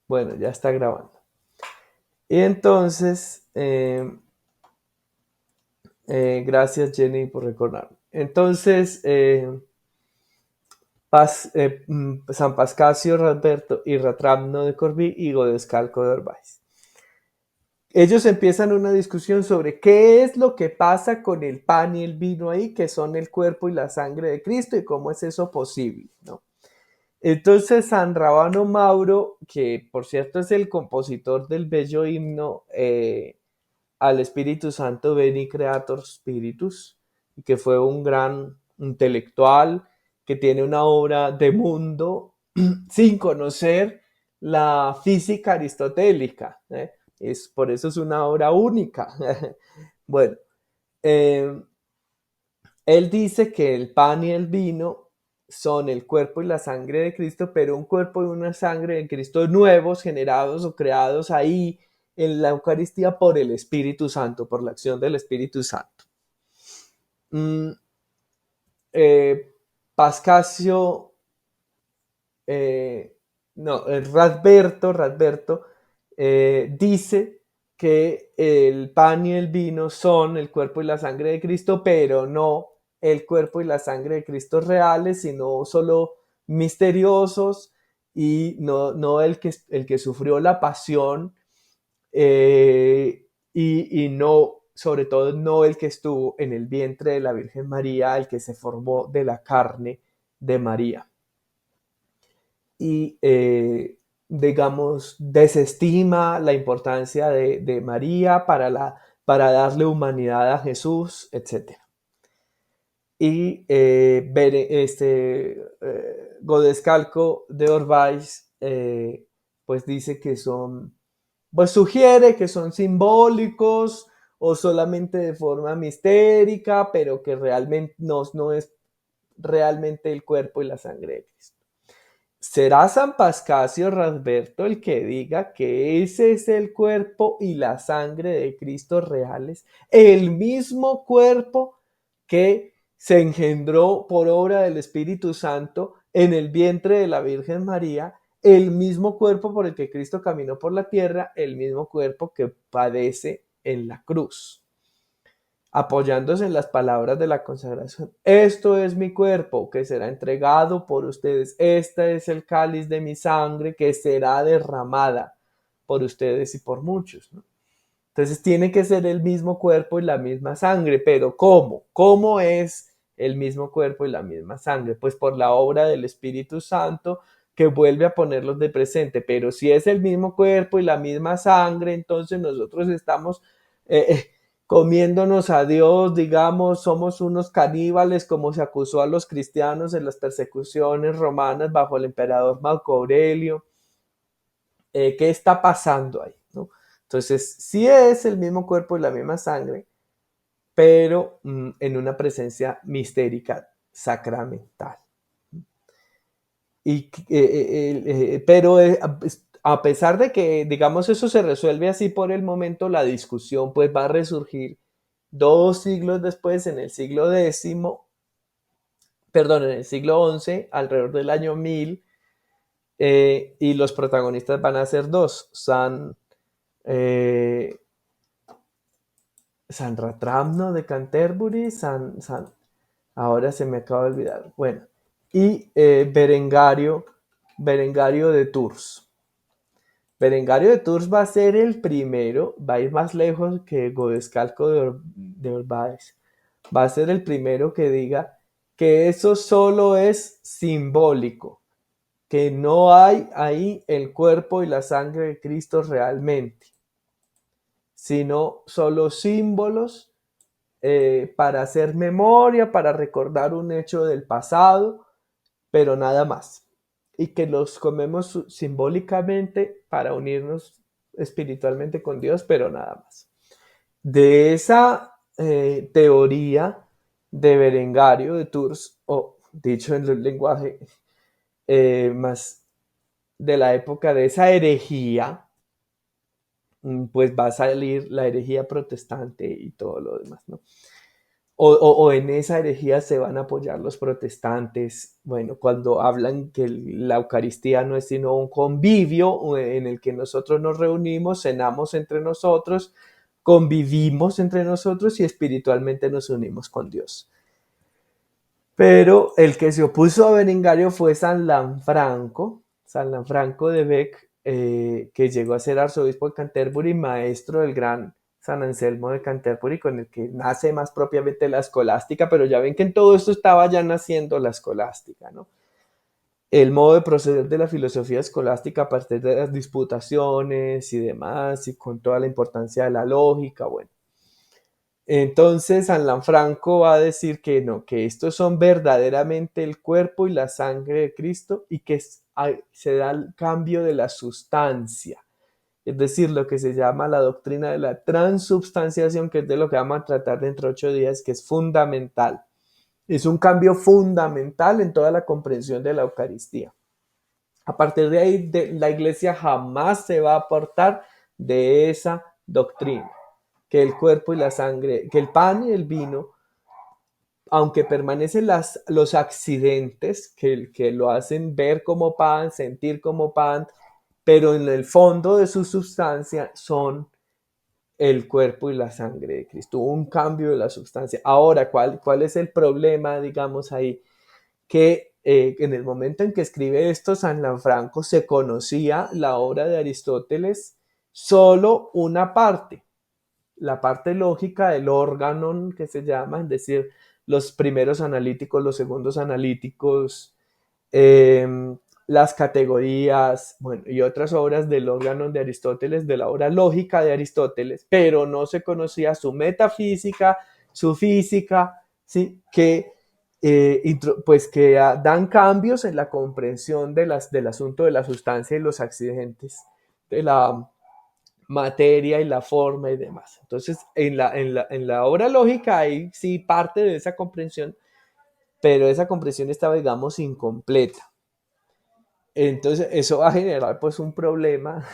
Bueno, ya está grabando. Y entonces, gracias Jenny por recordarme. Entonces, San Pascasio, Radberto y Ratramno de Corbí y Godescalco de Orbáez. Ellos empiezan una discusión sobre qué es lo que pasa con el pan y el vino ahí, que son el cuerpo y la sangre de Cristo, y cómo es eso posible, ¿no? Entonces, San Rabano Mauro, que por cierto es el compositor del bello himno al Espíritu Santo Veni Creator Spiritus, y que fue un gran intelectual que tiene una obra de mundo sin conocer la física aristotélica. Por eso es una obra única. Bueno, eh, él dice que el pan y el vino son el cuerpo y la sangre de Cristo, pero un cuerpo y una sangre de Cristo nuevos, generados o creados ahí en la Eucaristía por el Espíritu Santo, por la acción del Espíritu Santo. Mm, eh, Pascasio, eh, no, Radberto dice que el pan y el vino son el cuerpo y la sangre de Cristo, pero no el cuerpo y la sangre de Cristo reales, sino solo misteriosos y no el que sufrió la pasión y no, sobre todo, no el que estuvo en el vientre de la Virgen María, el que se formó de la carne de María. Y, digamos, desestima la importancia de María para darle humanidad a Jesús, etc. Y Godescalco de Orbáez, pues dice que son, pues sugiere que son simbólicos o solamente de forma mistérica, pero que realmente no es realmente el cuerpo y la sangre de Cristo. ¿Será San Pascasio Radberto el que diga que ese es el cuerpo y la sangre de Cristo reales? El mismo cuerpo que se engendró por obra del Espíritu Santo en el vientre de la Virgen María, el mismo cuerpo por el que Cristo caminó por la tierra, el mismo cuerpo que padece en la cruz, apoyándose en las palabras de la consagración. Esto es mi cuerpo que será entregado por ustedes. Este es el cáliz de mi sangre que será derramada por ustedes y por muchos, ¿no? Entonces tiene que ser el mismo cuerpo y la misma sangre, pero ¿cómo? ¿Cómo es el mismo cuerpo y la misma sangre? Pues por la obra del Espíritu Santo que vuelve a ponerlos de presente, pero si es el mismo cuerpo y la misma sangre, entonces nosotros estamos comiéndonos a Dios, digamos, somos unos caníbales como se acusó a los cristianos en las persecuciones romanas bajo el emperador Marco Aurelio. ¿Qué está pasando ahí? ¿No? Entonces, sí es el mismo cuerpo y la misma sangre, pero en una presencia mistérica sacramental. Pero a pesar de que, digamos, eso se resuelve así por el momento, la discusión pues va a resurgir 2 siglos después, en el siglo X, perdón, en el siglo XI, alrededor del año 1000, y los protagonistas van a ser dos, eh, San Ratramno de Canterbury, ahora se me acaba de olvidar, bueno, y Berengario de Tours. Berengario de Tours va a ser el primero, va a ir más lejos que Godescalco de Orbáez, va a ser el primero que diga que eso solo es simbólico, que no hay ahí el cuerpo y la sangre de Cristo realmente, sino solo símbolos para hacer memoria, para recordar un hecho del pasado, pero nada más. Y que los comemos simbólicamente para unirnos espiritualmente con Dios, pero nada más. De esa teoría de Berengario de Tours, o dicho en el lenguaje más de la época de esa herejía, pues va a salir la herejía protestante y todo lo demás, ¿no? o en esa herejía se van a apoyar los protestantes, bueno, cuando hablan que la Eucaristía no es sino un convivio en el que nosotros nos reunimos, cenamos entre nosotros, convivimos entre nosotros y espiritualmente nos unimos con Dios. Pero el que se opuso a Berengario fue San Lanfranco de Bec, que llegó a ser arzobispo de Canterbury, maestro del gran San Anselmo de Canterbury, con el que nace más propiamente la escolástica, pero ya ven que en todo esto estaba ya naciendo la escolástica, ¿no? El modo de proceder de la filosofía escolástica a partir de las disputaciones y demás, y con toda la importancia de la lógica, bueno. Entonces, San Lanfranco va a decir que no, que estos son verdaderamente el cuerpo y la sangre de Cristo y que se da el cambio de la sustancia. Es decir, lo que se llama la doctrina de la transubstanciación, que es de lo que vamos a tratar dentro de 8 días, que es fundamental. Es un cambio fundamental en toda la comprensión de la Eucaristía. A partir de ahí, la Iglesia jamás se va a apartar de esa doctrina, que el cuerpo y la sangre, que el pan y el vino, aunque permanecen los accidentes que lo hacen ver como pan, sentir como pan, pero en el fondo de su sustancia son el cuerpo y la sangre de Cristo. Hubo un cambio de la sustancia. Ahora, ¿cuál es el problema, digamos, ahí? Que en el momento en que escribe esto, San Lanfranco se conocía la obra de Aristóteles solo una parte, la parte lógica del órgano que se llama, es decir, los primeros analíticos, los segundos analíticos, eh, las categorías, bueno, y otras obras del órgano de Aristóteles, de la obra lógica de Aristóteles, pero no se conocía su metafísica, su física, ¿sí? Pues que dan cambios en la comprensión del asunto de la sustancia y los accidentes de la materia y la forma y demás. Entonces, en la obra lógica hay sí parte de esa comprensión, pero esa comprensión estaba, digamos, incompleta. Entonces, eso va a generar pues un problema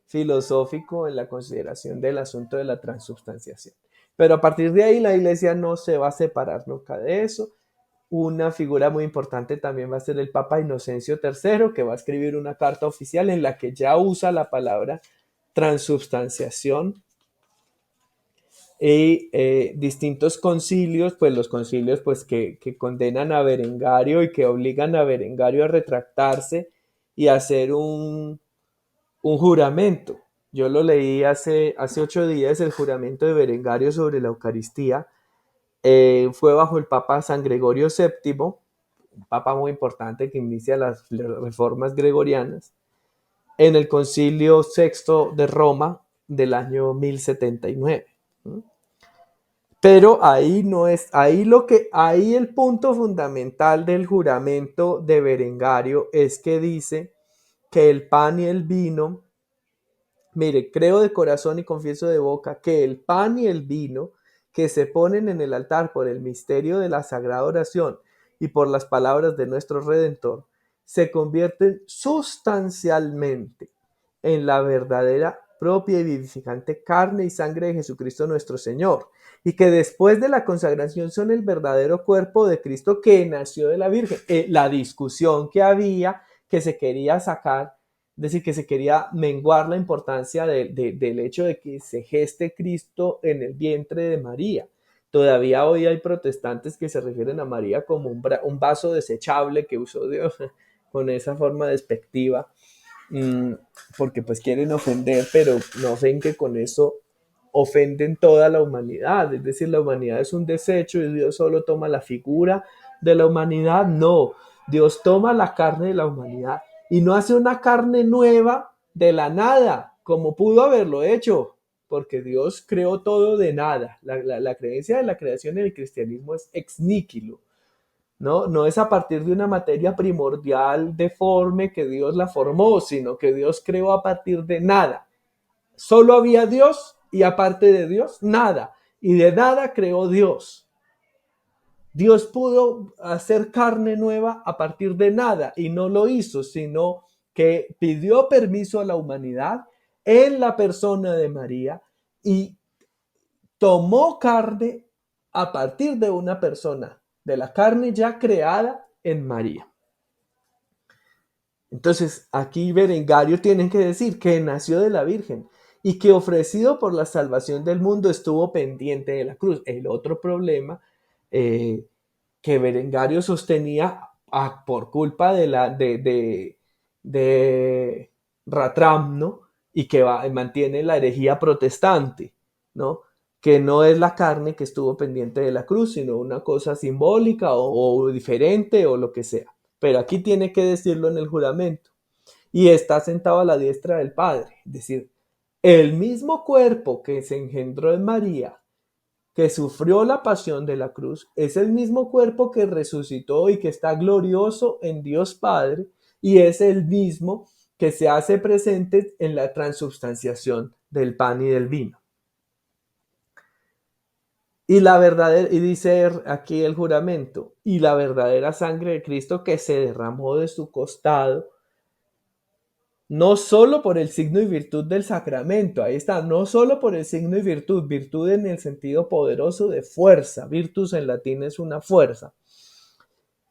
filosófico en la consideración del asunto de la transubstanciación. Pero a partir de ahí la iglesia no se va a separar nunca de eso. Una figura muy importante también va a ser el Papa Inocencio III, que va a escribir una carta oficial en la que ya usa la palabra transubstanciación y distintos concilios, pues los concilios pues que condenan a Berengario y que obligan a Berengario a retractarse y a hacer un juramento. Yo lo leí hace 8 días, el juramento de Berengario sobre la Eucaristía. Fue bajo el Papa San Gregorio VII, un papa muy importante que inicia las reformas gregorianas, en el Concilio Sexto de Roma del año 1079. Pero ahí no es, ahí el punto fundamental del juramento de Berengario es que dice que el pan y el vino, mire, creo de corazón y confieso de boca que el pan y el vino que se ponen en el altar por el misterio de la sagrada oración y por las palabras de nuestro Redentor, se convierten sustancialmente en la verdadera, propia y vivificante carne y sangre de Jesucristo nuestro Señor, y que después de la consagración son el verdadero cuerpo de Cristo que nació de la Virgen. La discusión que había, que se quería sacar, es decir, que se quería menguar la importancia del hecho de que se geste Cristo en el vientre de María. Todavía hoy hay protestantes que se refieren a María como un vaso desechable que usó Dios con esa forma despectiva, porque pues quieren ofender, pero no ven que con eso ofenden toda la humanidad. Es decir, la humanidad es un desecho y Dios solo toma la figura de la humanidad. No, Dios toma la carne de la humanidad y no hace una carne nueva de la nada, como pudo haberlo hecho, porque Dios creó todo de nada. La creencia de la creación en el cristianismo es ex nihilo. ¿No? No es a partir de una materia primordial deforme que Dios la formó, sino que Dios creó a partir de nada. Solo había Dios y aparte de Dios, nada. Y de nada creó Dios. Dios pudo hacer carne nueva a partir de nada y no lo hizo, sino que pidió permiso a la humanidad en la persona de María y tomó carne a partir de una persona, de la carne ya creada en María. Entonces, aquí Berengario tiene que decir que nació de la Virgen y que ofrecido por la salvación del mundo estuvo pendiente de la cruz. El otro problema eh, que Berengario sostenía por culpa de Ratramno y que mantiene la herejía protestante, ¿no? Que no es la carne que estuvo pendiente de la cruz, sino una cosa simbólica o diferente o lo que sea. Pero aquí tiene que decirlo en el juramento. Y está sentado a la diestra del Padre. Es decir, el mismo cuerpo que se engendró en María, que sufrió la pasión de la cruz, es el mismo cuerpo que resucitó y que está glorioso en Dios Padre, y es el mismo que se hace presente en la transubstanciación del pan y del vino. Y la verdadera, y dice aquí el juramento, y la verdadera sangre de Cristo que se derramó de su costado, no solo por el signo y virtud del sacramento, ahí está, no solo por el signo y virtud, virtud en el sentido poderoso de fuerza, virtus en latín es una fuerza,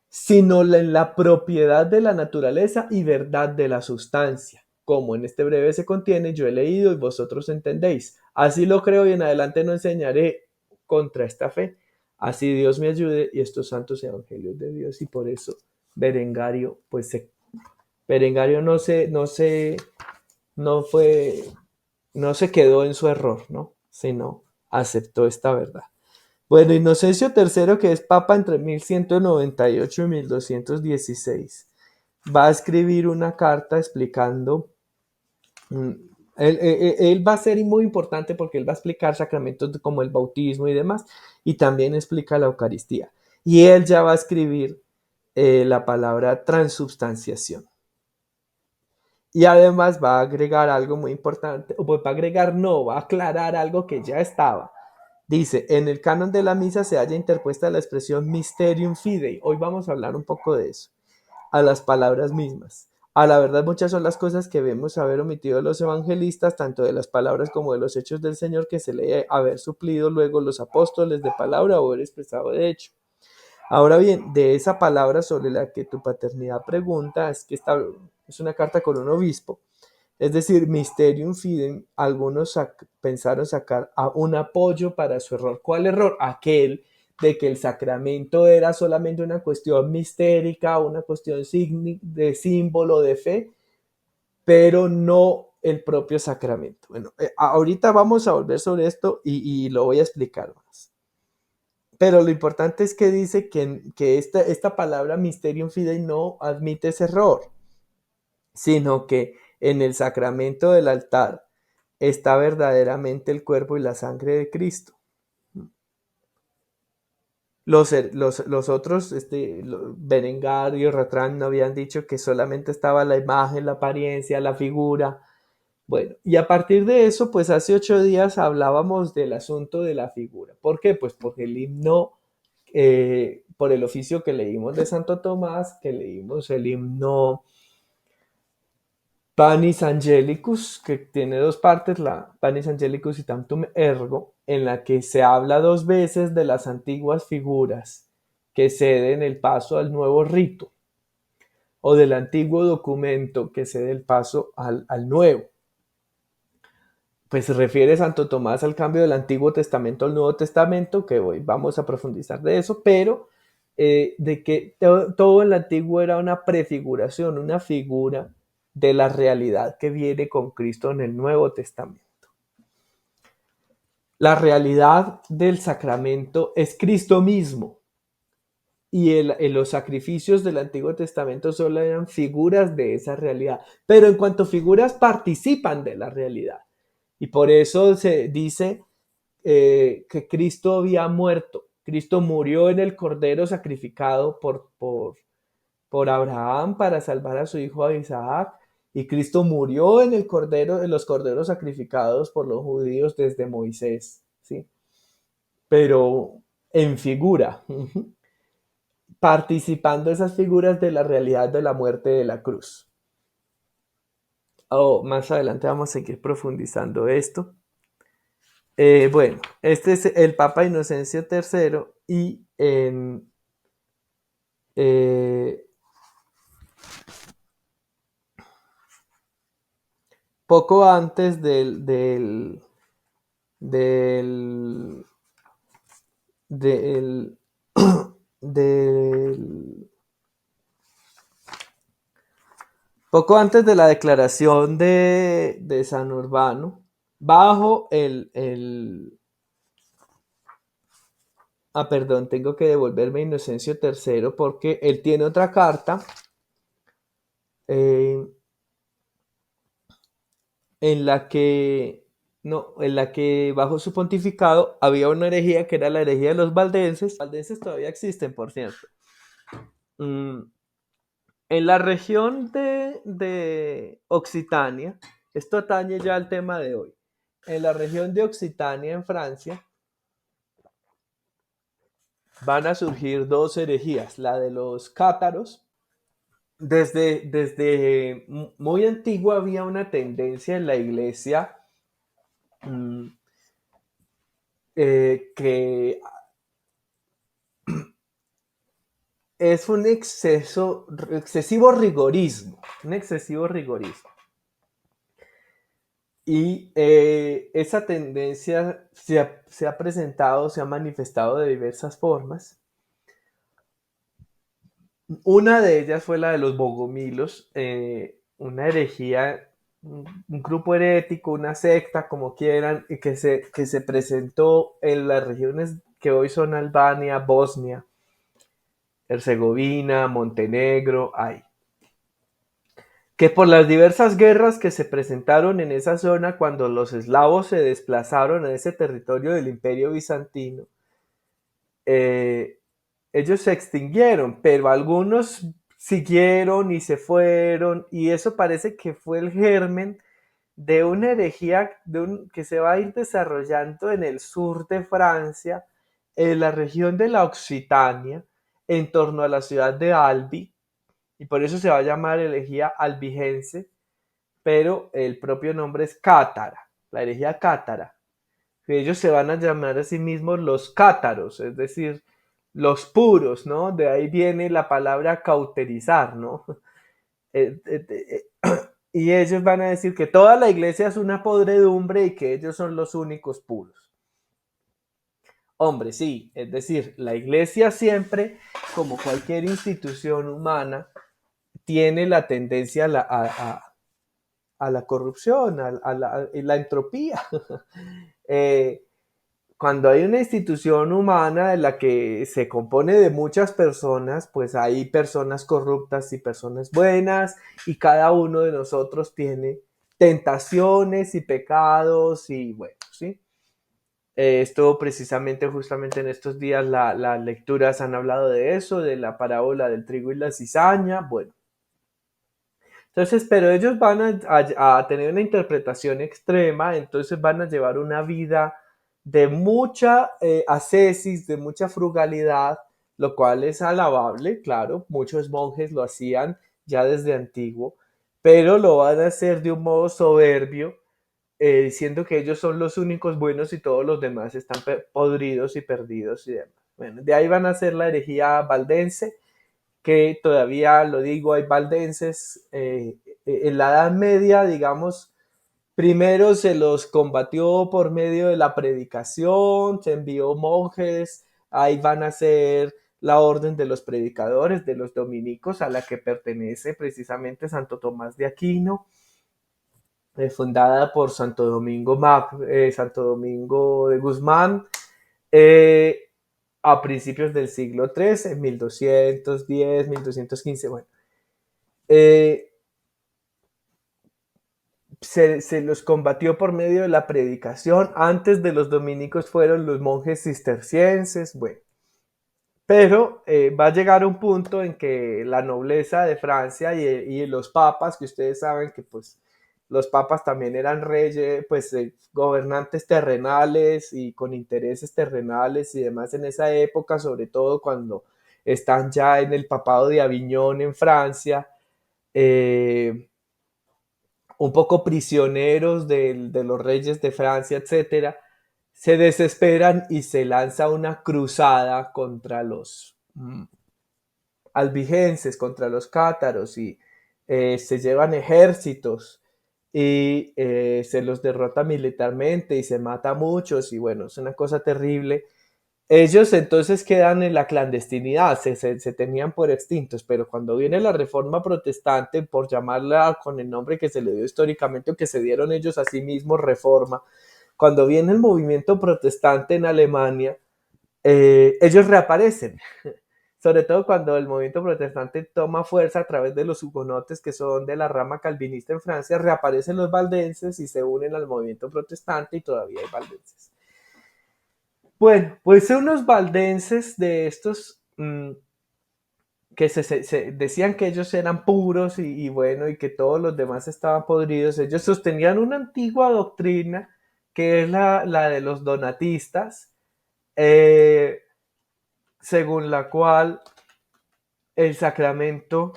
sino en la propiedad de la naturaleza y verdad de la sustancia. Como en este breve se contiene, yo he leído y vosotros entendéis. Así lo creo y en adelante no enseñaré contra esta fe. Así Dios me ayude y estos santos evangelios de Dios. Y por eso Berengario, Berengario no fue, no se quedó en su error, ¿no? Sino aceptó esta verdad. Bueno, Inocencio III, que es papa entre 1198 y 1216, va a escribir una carta explicando, él va a ser muy importante porque él va a explicar sacramentos como el bautismo y demás, y también explica la Eucaristía. Y él ya va a escribir la palabra transubstanciación. Y además va a agregar algo muy importante, o pues va a agregar, no, va a aclarar algo que ya estaba. Dice, en el canon de la misa se halla interpuesta la expresión mysterium fidei. Hoy vamos a hablar un poco de eso, a las palabras mismas. A la verdad, muchas son las cosas que vemos haber omitido los evangelistas, tanto de las palabras como de los hechos del Señor, que se lee haber suplido luego los apóstoles de palabra o haber expresado de hecho. Ahora bien, de esa palabra sobre la que tu paternidad pregunta, es que es una carta con un obispo. Es decir, Mysterium Fidei, algunos pensaron sacar un apoyo para su error. ¿Cuál error? Aquel de que el sacramento era solamente una cuestión mistérica, una cuestión de símbolo de fe, pero no el propio sacramento. Bueno, ahorita vamos a volver sobre esto y lo voy a explicar más. Pero lo importante es que dice que esta palabra Mysterium Fidei no admite ese error, sino que en el sacramento del altar está verdaderamente el cuerpo y la sangre de Cristo. Los otros, Berengario y Ratrán, no habían dicho que solamente estaba la imagen, la apariencia, la figura. Bueno, y a partir de eso, pues hace 8 días hablábamos del asunto de la figura. ¿Por qué? Pues porque el himno, por el oficio que leímos de Santo Tomás, que leímos el himno Panis Angelicus, que tiene dos partes, la Panis Angelicus y Tantum Ergo, en la que se habla dos veces de las antiguas figuras que ceden el paso al nuevo rito, o del antiguo documento que cede el paso al nuevo. Pues se refiere Santo Tomás al cambio del Antiguo Testamento al Nuevo Testamento, que hoy vamos a profundizar de eso, pero de que todo el Antiguo era una prefiguración, una figura de la realidad que viene con Cristo en el Nuevo Testamento. La realidad del sacramento es Cristo mismo, y los sacrificios del Antiguo Testamento solo eran figuras de esa realidad, pero en cuanto figuras participan de la realidad. Y por eso se dice que Cristo había muerto. Cristo murió en el cordero sacrificado por Abraham para salvar a su hijo Isaac. Y Cristo murió en los corderos sacrificados por los judíos desde Moisés, ¿sí? Pero en figura, participando esas figuras de la realidad de la muerte de la cruz. Más adelante vamos a seguir profundizando esto. Bueno, este es el Papa Inocencio III y eh, poco antes del, del, del- poco antes de la declaración de San Urbano, bajo perdón, tengo que devolverme a Inocencio III porque él tiene otra carta eh, en la que, no, en la que bajo su pontificado había una herejía que era la herejía de los valdenses. Los valdenses todavía existen, por cierto. Mm, en la región de Occitania, esto atañe ya al tema de hoy. En la región de Occitania, en Francia, van a surgir dos herejías, la de los cátaros. Desde muy antiguo había una tendencia en la iglesia mm, que es un un excesivo rigorismo. Y esa tendencia se ha presentado, se ha manifestado de diversas formas. Una de ellas fue la de los bogomilos, una herejía, un grupo herético, una secta, como quieran, y que se presentó en las regiones que hoy son Albania, Bosnia, Herzegovina, Montenegro, ahí. Que por las diversas guerras que se presentaron en esa zona cuando los eslavos se desplazaron a ese territorio del Imperio Bizantino, eh, ellos se extinguieron, pero algunos siguieron y se fueron, y eso parece que fue el germen de una herejía que se va a ir desarrollando en el sur de Francia, en la región de la Occitania, en torno a la ciudad de Albi, y por eso se va a llamar herejía albigense, pero el propio nombre es cátara, la herejía cátara. Ellos se van a llamar a sí mismos los cátaros, es decir, los puros, ¿no? De ahí viene la palabra cauterizar, ¿no? Y ellos van a decir que toda la iglesia es una podredumbre y que ellos son los únicos puros. Hombre, sí, es decir, la iglesia siempre, como cualquier institución humana, tiene la tendencia a la corrupción, a la entropía. eh, Cuando hay una institución humana en la que se compone de muchas personas, pues hay personas corruptas y personas buenas, y cada uno de nosotros tiene tentaciones y pecados, y bueno, ¿sí? Esto precisamente, justamente en estos días, las lecturas han hablado de eso, de la parábola del trigo y la cizaña, bueno. Entonces, pero ellos van a tener una interpretación extrema, entonces van a llevar una vida de mucha ascesis, de mucha frugalidad, lo cual es alabable, claro, muchos monjes lo hacían ya desde antiguo, pero lo van a hacer de un modo soberbio, diciendo que ellos son los únicos buenos y todos los demás están podridos y perdidos y demás. Bueno, de ahí van a ser la herejía valdense, que todavía lo digo, hay valdenses. En la Edad Media, digamos, primero se los combatió por medio de la predicación, se envió monjes, ahí van a ser la orden de los predicadores, de los dominicos, a la que pertenece precisamente Santo Tomás de Aquino, fundada por Santo Domingo de Guzmán, eh, a principios del siglo XIII, en 1210, 1215, bueno. Eh, se los combatió por medio de la predicación. Antes de los dominicos fueron los monjes cistercienses, bueno. Pero va a llegar un punto en que la nobleza de Francia y los papas, que ustedes saben que pues los papas también eran reyes, pues gobernantes terrenales y con intereses terrenales y demás en esa época, sobre todo cuando están ya en el papado de Aviñón en Francia, eh, un poco prisioneros de los reyes de Francia, etcétera, se desesperan y se lanza una cruzada contra los albigenses, contra los cátaros, y se llevan ejércitos y se los derrota militarmente y se mata a muchos y bueno, es una cosa terrible. Ellos entonces quedan en la clandestinidad, se tenían por extintos, pero cuando viene la reforma protestante, por llamarla con el nombre que se le dio históricamente o que se dieron ellos a sí mismos, reforma, cuando viene el movimiento protestante en Alemania, ellos reaparecen, sobre todo cuando el movimiento protestante toma fuerza a través de los hugonotes que son de la rama calvinista en Francia, reaparecen los valdenses y se unen al movimiento protestante y todavía hay valdenses. Bueno, pues unos valdenses de estos que decían que ellos eran puros y bueno, y que todos los demás estaban podridos, ellos sostenían una antigua doctrina que es la de los donatistas, eh, según la cual el sacramento,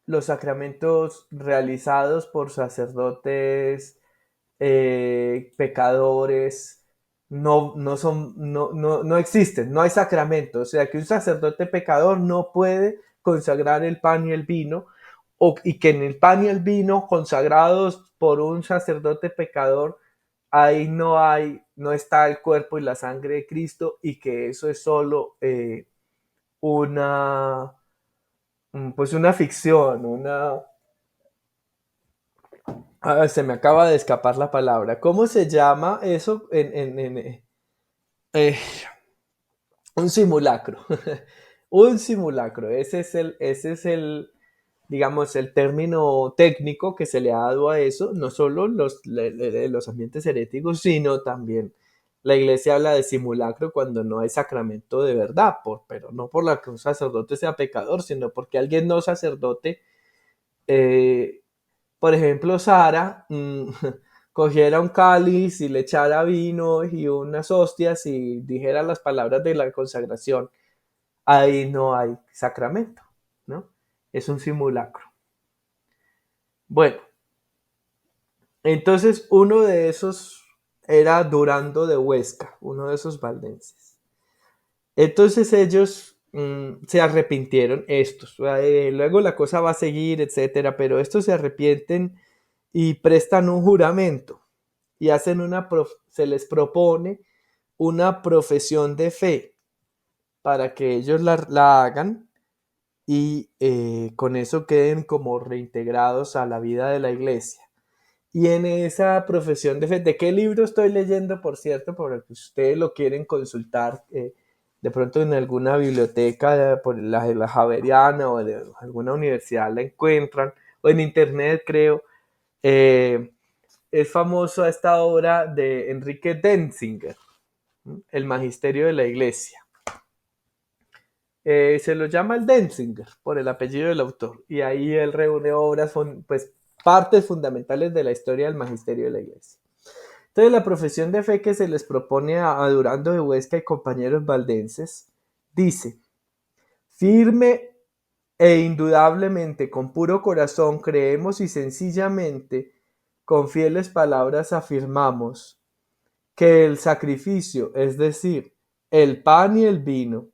los sacramentos realizados por sacerdotes pecadores no existen, no hay sacramento. O sea que un sacerdote pecador no puede consagrar el pan y el vino, y que en el pan y el vino consagrados por un sacerdote pecador, ahí no está el cuerpo y la sangre de Cristo, y que eso es solo una, pues una ficción, se me acaba de escapar la palabra. ¿Cómo se llama eso eh, un simulacro? Un simulacro. Digamos, el término técnico que se le ha dado a eso, no solo los ambientes heréticos, sino también la iglesia habla de simulacro cuando no hay sacramento de verdad, pero no por la que un sacerdote sea pecador, sino porque alguien no sacerdote, eh, por ejemplo, Sara, cogiera un cáliz y le echara vino y unas hostias y dijera las palabras de la consagración, ahí no hay sacramento, ¿no? Es un simulacro. Bueno, entonces uno de esos era Durando de Huesca, uno de esos valdenses. Entonces ellos se arrepintieron, estos. Luego la cosa va a seguir, etcétera, pero estos se arrepienten y prestan un juramento y se les propone una profesión de fe para que ellos la hagan y con eso queden como reintegrados a la vida de la iglesia. Y en esa profesión de fe, ¿de qué libro estoy leyendo, por cierto? Por el que ustedes lo quieren consultar, de pronto en alguna biblioteca, por la Javeriana o de alguna universidad la encuentran, o en internet creo. Eh, es famoso esta obra de Enrique Denzinger, El Magisterio de la Iglesia. Se lo llama el Denzinger por el apellido del autor, y ahí él reúne obras, pues partes fundamentales de la historia del magisterio de la iglesia. Entonces la profesión de fe que se les propone a Durando de Huesca y compañeros valdenses dice: firme e indudablemente con puro corazón creemos y sencillamente con fieles palabras afirmamos que el sacrificio, es decir, el pan y el vino,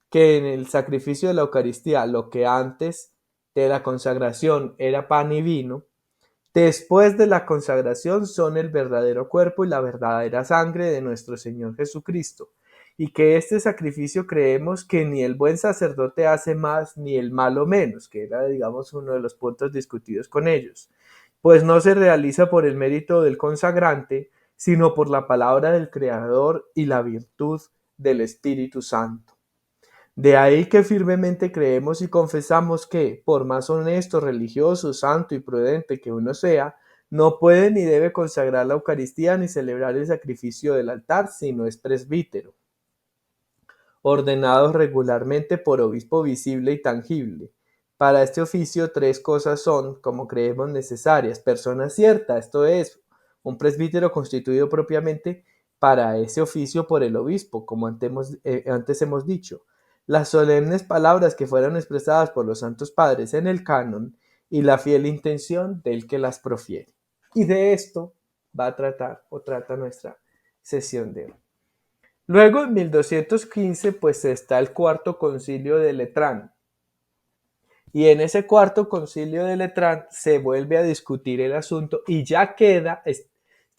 que en el sacrificio de la Eucaristía, lo que antes de la consagración era pan y vino, después de la consagración son el verdadero cuerpo y la verdadera sangre de nuestro Señor Jesucristo, y que este sacrificio creemos que ni el buen sacerdote hace más ni el malo menos, que era, digamos, uno de los puntos discutidos con ellos, pues no se realiza por el mérito del consagrante, sino por la palabra del Creador y la virtud del Espíritu Santo. De ahí que firmemente creemos y confesamos que, por más honesto, religioso, santo y prudente que uno sea, no puede ni debe consagrar la Eucaristía ni celebrar el sacrificio del altar si no es presbítero, ordenado regularmente por obispo visible y tangible. Para este oficio 3 cosas son, como creemos, necesarias: persona cierta, esto es, un presbítero constituido propiamente para ese oficio por el obispo, como antes hemos dicho; las solemnes palabras que fueron expresadas por los santos padres en el canon; y la fiel intención del que las profiere. Y de esto va a tratar o trata nuestra sesión de hoy. Luego, en 1215, pues está el Cuarto Concilio de Letrán. Y en ese Cuarto Concilio de Letrán se vuelve a discutir el asunto y ya queda, este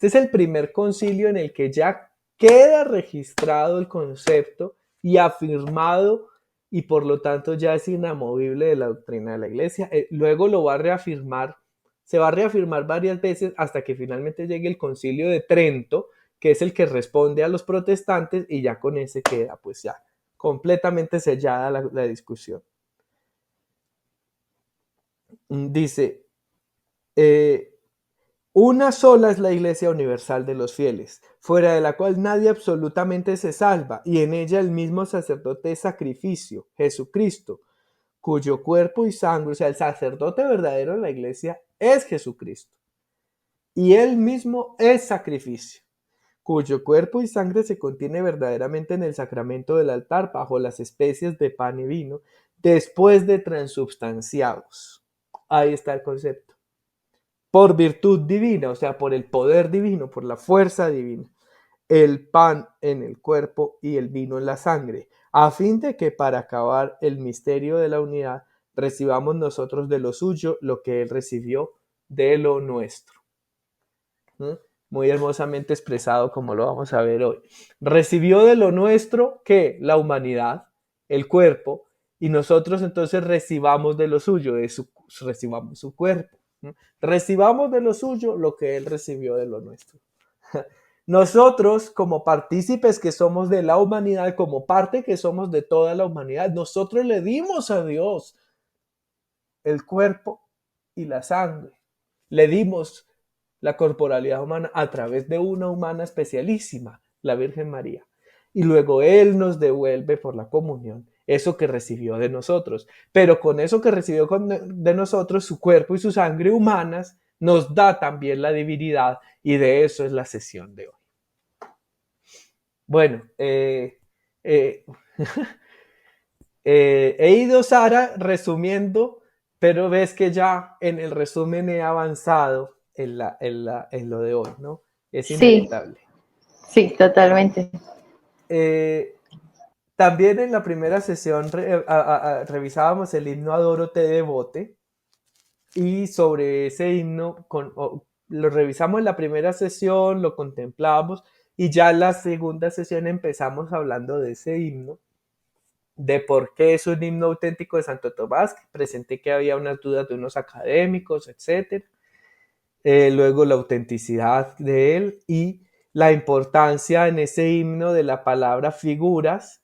es el primer concilio en el que ya queda registrado el concepto y afirmado, y por lo tanto ya es inamovible de la doctrina de la Iglesia. Luego lo va a reafirmar, se va a reafirmar varias veces hasta que finalmente llegue el Concilio de Trento, que es el que responde a los protestantes, y ya con ese queda pues ya completamente sellada la discusión. Dice, una sola es la Iglesia universal de los fieles, fuera de la cual nadie absolutamente se salva, y en ella el mismo sacerdote es sacrificio, Jesucristo, cuyo cuerpo y sangre, o sea, el sacerdote verdadero de la Iglesia es Jesucristo, y él mismo es sacrificio, cuyo cuerpo y sangre se contiene verdaderamente en el sacramento del altar bajo las especies de pan y vino, después de transubstanciados. Ahí está el concepto. Por virtud divina, o sea, por el poder divino, por la fuerza divina, el pan en el cuerpo y el vino en la sangre, a fin de que para acabar el misterio de la unidad recibamos nosotros de lo suyo lo que él recibió de lo nuestro. Muy hermosamente expresado, como lo vamos a ver hoy. Recibió de lo nuestro que la humanidad, el cuerpo, y nosotros entonces recibamos de lo suyo, recibamos su cuerpo. Recibamos de lo suyo lo que él recibió de lo nuestro. Nosotros, como partícipes que somos de la humanidad, como parte que somos de toda la humanidad, nosotros le dimos a Dios el cuerpo y la sangre. Le dimos la corporalidad humana a través de una humana especialísima, la Virgen María. Y luego Él nos devuelve por la comunión eso que recibió de nosotros. Pero con eso que recibió de nosotros, su cuerpo y su sangre humanas, nos da también la divinidad, y de eso es la sesión de hoy. Bueno, he ido, Sara, resumiendo, pero ves que ya en el resumen he avanzado en lo de hoy, ¿no? Es Sí, inevitable. sí, totalmente. También en la primera sesión revisábamos el himno Adoro te devote, y sobre ese himno lo revisamos en la primera sesión, lo contemplamos, y ya en la segunda sesión empezamos hablando de ese himno, de por qué es un himno auténtico de Santo Tomás, que presenté que había unas dudas de unos académicos, etc. Luego la autenticidad de él y la importancia en ese himno de la palabra figuras,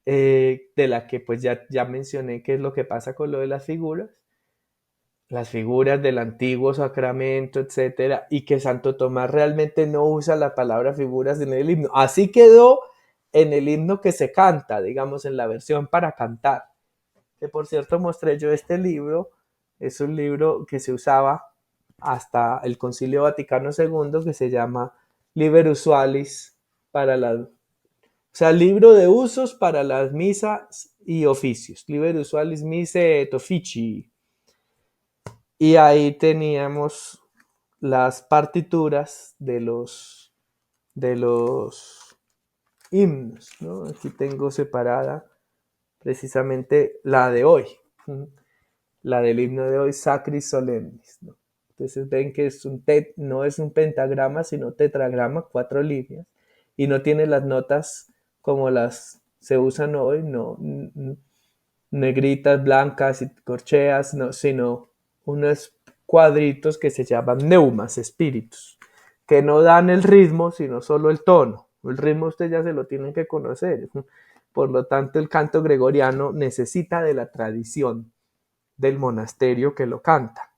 de la que pues ya mencioné qué es lo que pasa con lo de las figuras del antiguo sacramento, etcétera, y que Santo Tomás realmente no usa la palabra figuras en el himno. Así quedó en el himno que se canta, digamos, en la versión para cantar. Que por cierto mostré yo este libro, es un libro que se usaba hasta el Concilio Vaticano II, que se llama Liber Usualis para la, o sea, libro de usos para las misas y oficios, Liber Usualis Missae et Officii. Y ahí teníamos las partituras de los himnos, ¿no? Aquí tengo separada precisamente la de hoy, la del himno de hoy, Sacris Solemnis, ¿no? Entonces ven que no es un pentagrama, sino tetragrama, 4 líneas, y no tiene las notas como las se usan hoy, no, negritas, blancas y corcheas, no, sino unos cuadritos que se llaman neumas, espíritus, que no dan el ritmo, sino solo el tono. El ritmo usted ya se lo tienen que conocer. Por lo tanto, el canto gregoriano necesita de la tradición del monasterio que lo canta.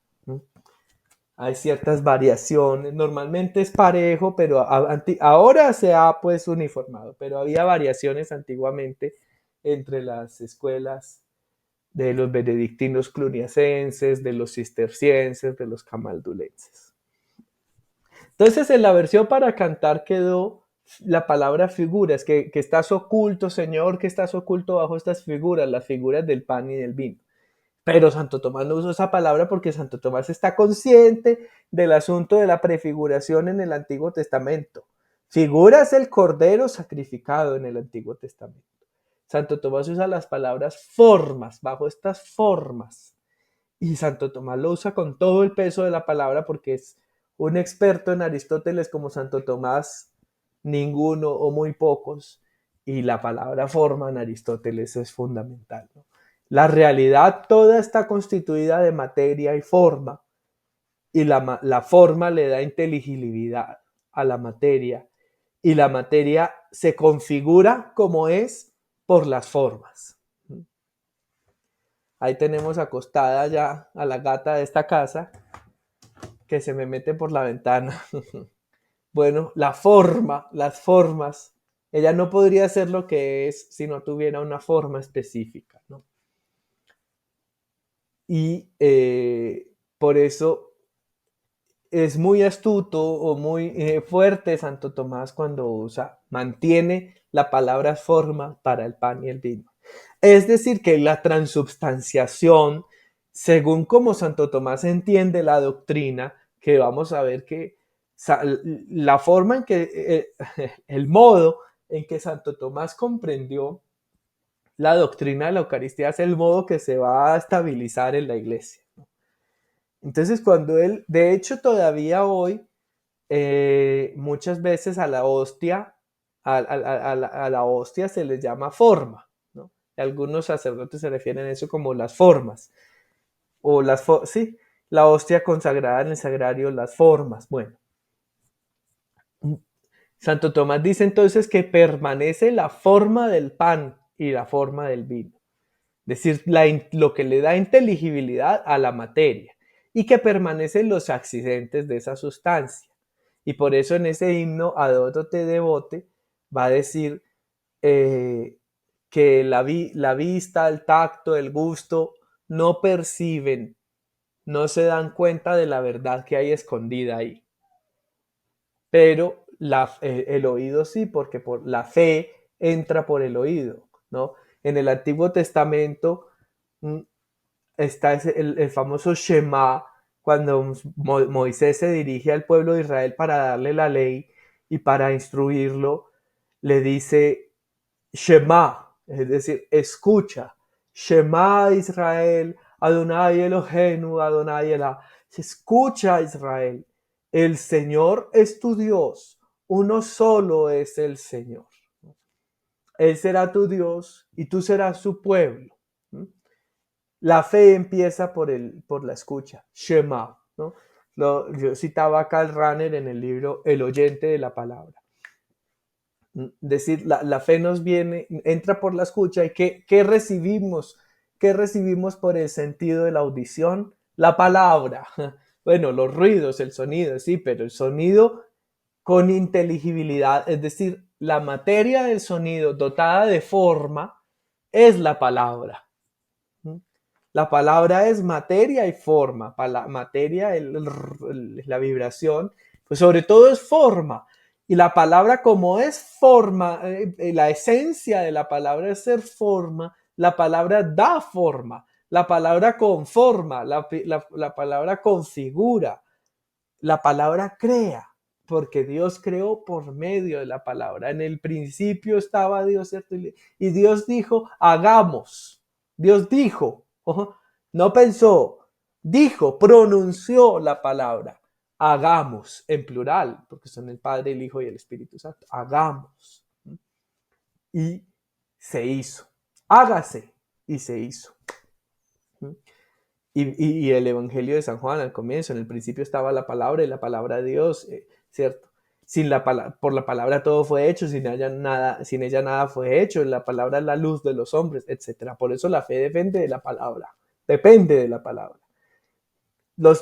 Hay ciertas variaciones, normalmente es parejo, pero ahora se ha pues uniformado, pero había variaciones antiguamente entre las escuelas de los benedictinos cluniacenses, de los cistercienses, de los camaldulenses. Entonces, en la versión para cantar quedó la palabra figuras, que estás oculto, Señor, que estás oculto bajo estas figuras, las figuras del pan y del vino. Pero Santo Tomás no usó esa palabra porque Santo Tomás está consciente del asunto de la prefiguración en el Antiguo Testamento. Figura es el cordero sacrificado en el Antiguo Testamento. Santo Tomás usa las palabras formas, bajo estas formas. Y Santo Tomás lo usa con todo el peso de la palabra porque es un experto en Aristóteles como Santo Tomás, ninguno o muy pocos. Y la palabra forma en Aristóteles es fundamental, ¿no? La realidad toda está constituida de materia y forma, y la forma le da inteligibilidad a la materia, y la materia se configura como es por las formas. Ahí tenemos acostada ya a la gata de esta casa que se me mete por la ventana. Bueno, la forma, las formas, ella no podría ser lo que es si no tuviera una forma específica, ¿no? Y por eso es muy astuto o muy fuerte Santo Tomás cuando mantiene la palabra forma para el pan y el vino. Es decir, que la transubstanciación, según como Santo Tomás entiende la doctrina, que vamos a ver que la forma en que, el modo en que Santo Tomás comprendió la doctrina de la Eucaristía es el modo que se va a estabilizar en la iglesia. Entonces, cuando él, de hecho, todavía hoy, muchas veces a la hostia, a la hostia se les llama forma, ¿no? Algunos sacerdotes se refieren a eso como las formas, o sí, la hostia consagrada en el sagrario, las formas. Bueno, Santo Tomás dice entonces que permanece la forma del pan y la forma del vino. Es decir, lo que le da inteligibilidad a la materia y que permanecen los accidentes de esa sustancia. Y por eso en ese himno Adoto te devote va a decir que la vista, el tacto, el gusto no perciben, no se dan cuenta de la verdad que hay escondida ahí. Pero el oído sí, porque por la fe entra por el oído, ¿no? En el Antiguo Testamento está el famoso Shema, cuando Moisés se dirige al pueblo de Israel para darle la ley y para instruirlo, le dice Shema, es decir, escucha. Shema Israel, Adonai Eloheinu, Adonai Elah. Escucha Israel, el Señor es tu Dios, uno solo es el Señor. Él será tu Dios y tú serás su pueblo. La fe empieza por la escucha, Shema, ¿no? Yo citaba a Karl Rahner en el libro El oyente de la palabra. Decir, la fe nos viene, entra por la escucha. ¿Y qué recibimos? ¿Qué recibimos por el sentido de la audición? La palabra. Bueno, los ruidos, el sonido, sí, pero el sonido con inteligibilidad, es decir, la materia del sonido dotada de forma es la palabra. La palabra es materia y forma. Materia, la vibración, pues sobre todo es forma. Y la palabra como es forma, la esencia de la palabra es ser forma, la palabra da forma, la palabra conforma, la palabra configura, la palabra crea, porque Dios creó por medio de la palabra. En el principio estaba Dios, ¿cierto? Y Dios dijo, hagamos. Dios dijo, no pensó, dijo, pronunció la palabra. Hagamos, en plural, porque son el Padre, el Hijo y el Espíritu Santo. Hagamos. Y se hizo. Hágase. Y se hizo. Y el Evangelio de San Juan al comienzo, en el principio estaba la palabra y la palabra de Dios, ¿cierto? Por la palabra todo fue hecho, sin ella nada fue hecho, la palabra es la luz de los hombres, etc. Por eso la fe depende de la palabra, depende de la palabra.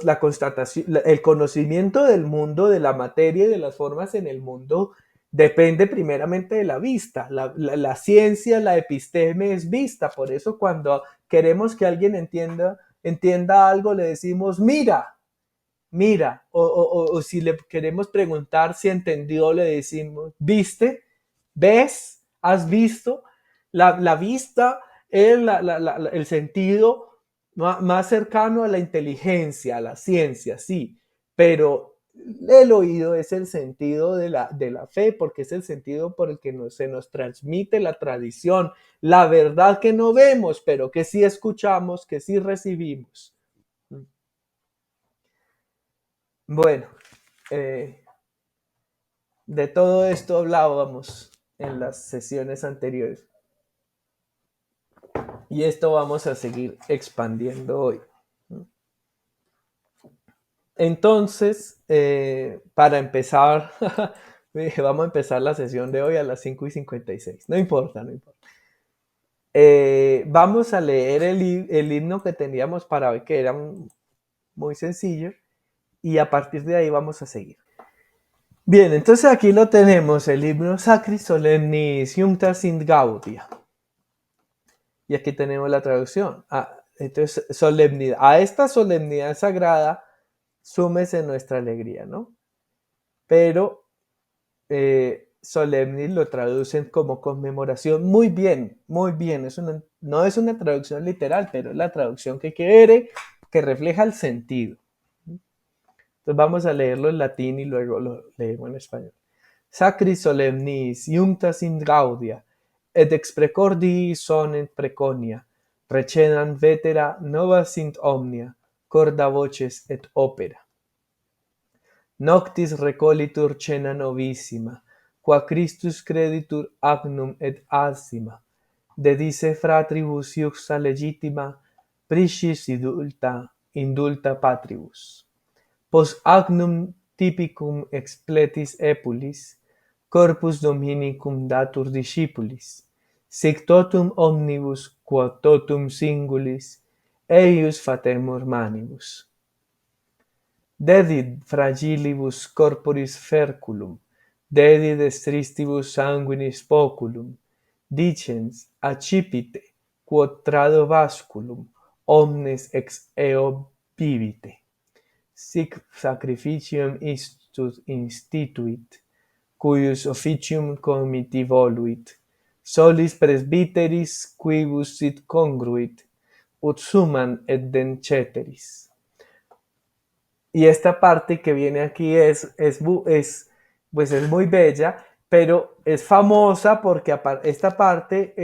La constatación, el conocimiento del mundo, de la materia y de las formas en el mundo depende primeramente de la vista. La ciencia, la episteme es vista, por eso cuando queremos que alguien entienda algo, le decimos, mira, o si le queremos preguntar si entendió, le decimos, ¿viste? ¿Ves? ¿Has visto? La vista es el sentido más cercano a la inteligencia, a la ciencia, sí, pero el oído es el sentido de la fe, porque es el sentido por el que se nos transmite la tradición, la verdad que no vemos, pero que sí escuchamos, que sí recibimos. Bueno, eh, de todo esto hablábamos en las sesiones anteriores y esto vamos a seguir expandiendo hoy. Entonces, para empezar, vamos a empezar la sesión de hoy a las 5:56. No importa, no importa. Vamos a leer el himno que teníamos para hoy, que era muy sencillo, y a partir de ahí vamos a seguir. Bien, entonces aquí lo tenemos, el himno Sacris Solemnis Iuncta Sint Gaudia. Y aquí tenemos la traducción. Entonces, solemnidad. A esta solemnidad sagrada, súmese nuestra alegría, ¿no? Pero solemnis lo traducen como conmemoración. Muy bien, muy bien. No es una traducción literal, pero es la traducción que quiere, que refleja el sentido. Entonces vamos a leerlo en latín y luego lo leemos en español. Sacris solemnis iuncta sint gaudia, et ex precordi sonent preconia, recedan vetera nova sint omnia, corda voces et opera. Noctis recolitur cena novissima, qua Christus creditur agnum et alcima, dedice fratribus iuxa legitima, priscis indulta patribus. Post agnum typicum expletis epulis, corpus dominicum datur discipulis, sic totum omnibus quod totum singulis, eius fatemur manibus. Dedit fragilibus corporis ferculum, dedit est tristibus sanguinis poculum, dicens accipite, quod trado vasculum, omnes ex eo vivite. Sic sacrificium istus instituit, cuius officium comiti voluit, solis presbyteris quibus sit congruit, ut suman et denceteris. Y esta parte que viene aquí pues es muy bella, pero es famosa porque esta parte,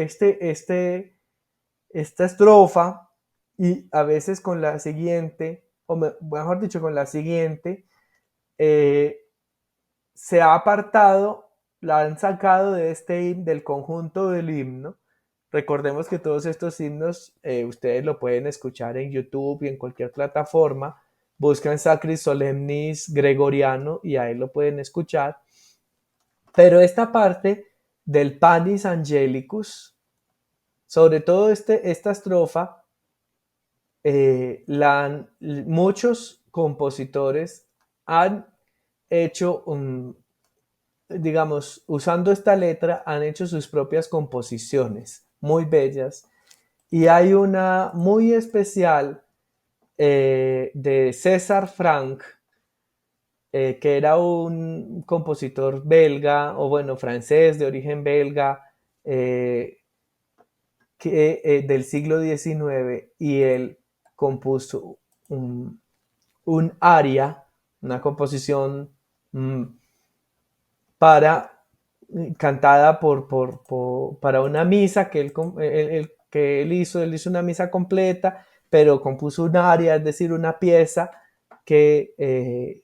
esta estrofa, y a veces con la siguiente, o mejor dicho, con la siguiente, se ha apartado, la han sacado del conjunto del himno. Recordemos que todos estos himnos ustedes lo pueden escuchar en YouTube y en cualquier plataforma. Buscan Sacris Solemnis Gregoriano y ahí lo pueden escuchar. Pero esta parte del Panis Angelicus, sobre todo esta estrofa, muchos compositores han hecho, digamos, usando esta letra, han hecho sus propias composiciones muy bellas. Y hay una muy especial de César Franck, que era un compositor belga, o bueno, francés de origen belga, del siglo XIX, y él compuso un aria, una composición para cantada para una misa que él hizo una misa completa, pero compuso un aria, es decir, una pieza que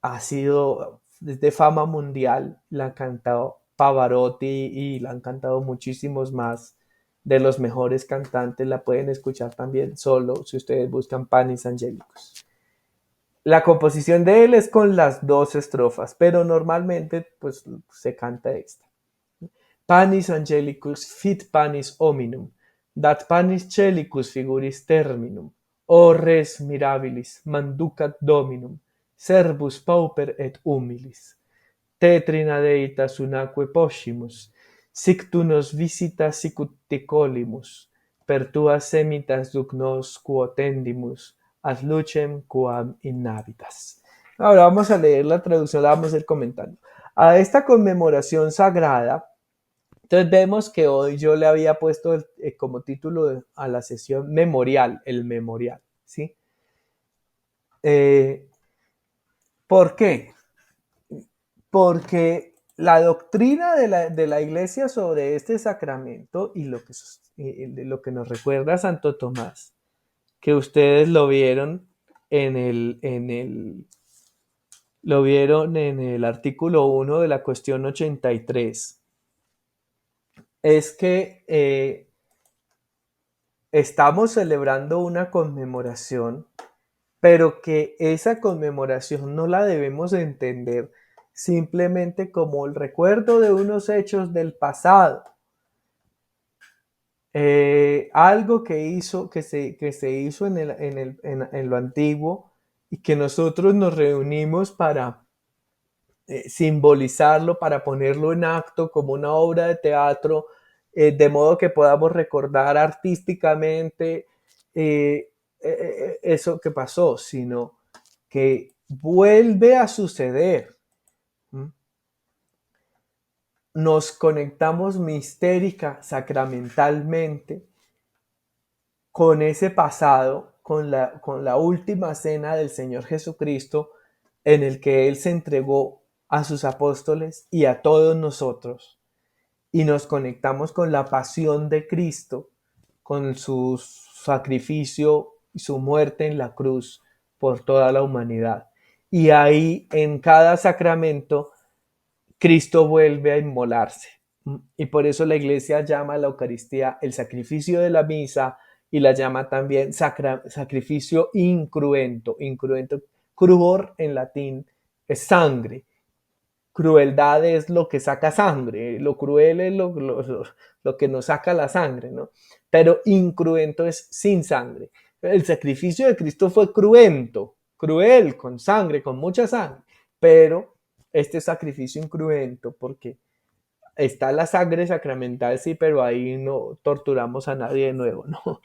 ha sido de fama mundial, la han cantado Pavarotti y la han cantado muchísimos más de los mejores cantantes, la pueden escuchar también solo si ustedes buscan Panis Angelicus. La composición de él es con las dos estrofas, pero normalmente pues se canta esta. Panis Angelicus fit panis hominum, dat panis celicus figuris terminum, o res mirabilis manducat dominum, servus pauper et humilis. Tetrina deitas unaque poscimus, sic tu nos visitas sicut te colimus, per tuas semitas duc nos quo tendimus, ad lucem quam inhabitas. Ahora vamos a leer la traducción, vamos a ir comentando. A esta conmemoración sagrada, Entonces vemos que hoy yo le había puesto como título a la sesión memorial, el memorial, ¿sí? ¿Por qué? Porque la doctrina de la iglesia sobre este sacramento y de lo que nos recuerda Santo Tomás, que ustedes lo vieron lo vieron en el artículo 1 de la cuestión 83, es que estamos celebrando una conmemoración, pero que esa conmemoración no la debemos entender simplemente como el recuerdo de unos hechos del pasado, algo que se hizo en lo antiguo y que nosotros nos reunimos para simbolizarlo, para ponerlo en acto como una obra de teatro, de modo que podamos recordar artísticamente eso que pasó, sino que vuelve a suceder. ¿Mm? Nos conectamos mistérica, sacramentalmente, con ese pasado, con la última cena del Señor Jesucristo, en el que Él se entregó a sus apóstoles y a todos nosotros, y nos conectamos con la pasión de Cristo, con su sacrificio y su muerte en la cruz por toda la humanidad. Y ahí, en cada sacramento, Cristo vuelve a inmolarse. Y por eso la iglesia llama a la Eucaristía el sacrificio de la misa y la llama también sacrificio incruento. Incruento, cruor en latín es sangre. Crueldad es lo que saca sangre, lo cruel es lo que nos saca la sangre, ¿no? Pero incruento es sin sangre. El sacrificio de Cristo fue cruento, cruel, con sangre, con mucha sangre, pero este sacrificio incruento, porque está la sangre sacramental, sí, pero ahí no torturamos a nadie de nuevo, ¿no?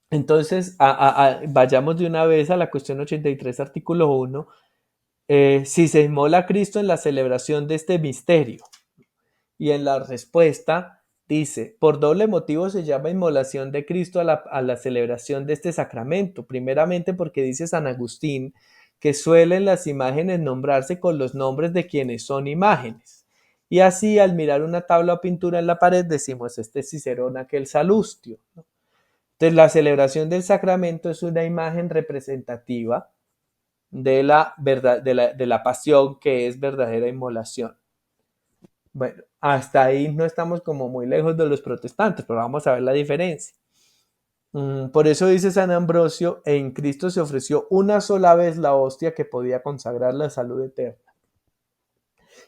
Entonces, vayamos de una vez a la cuestión 83, artículo 1. Si se inmola Cristo en la celebración de este misterio. Y en la respuesta dice, por doble motivo se llama inmolación de Cristo a la celebración de este sacramento. Primeramente porque dice San Agustín que suelen las imágenes nombrarse con los nombres de quienes son imágenes. Y así al mirar una tabla o pintura en la pared decimos, este es Cicerón, aquel Salustio, ¿no? Entonces la celebración del sacramento es una imagen representativa de la, verdad, de la pasión que es verdadera inmolación. Bueno, hasta ahí no estamos como muy lejos de los protestantes, pero vamos a ver la diferencia. Por eso dice San Ambrosio, en Cristo se ofreció una sola vez la hostia que podía consagrar la salud eterna.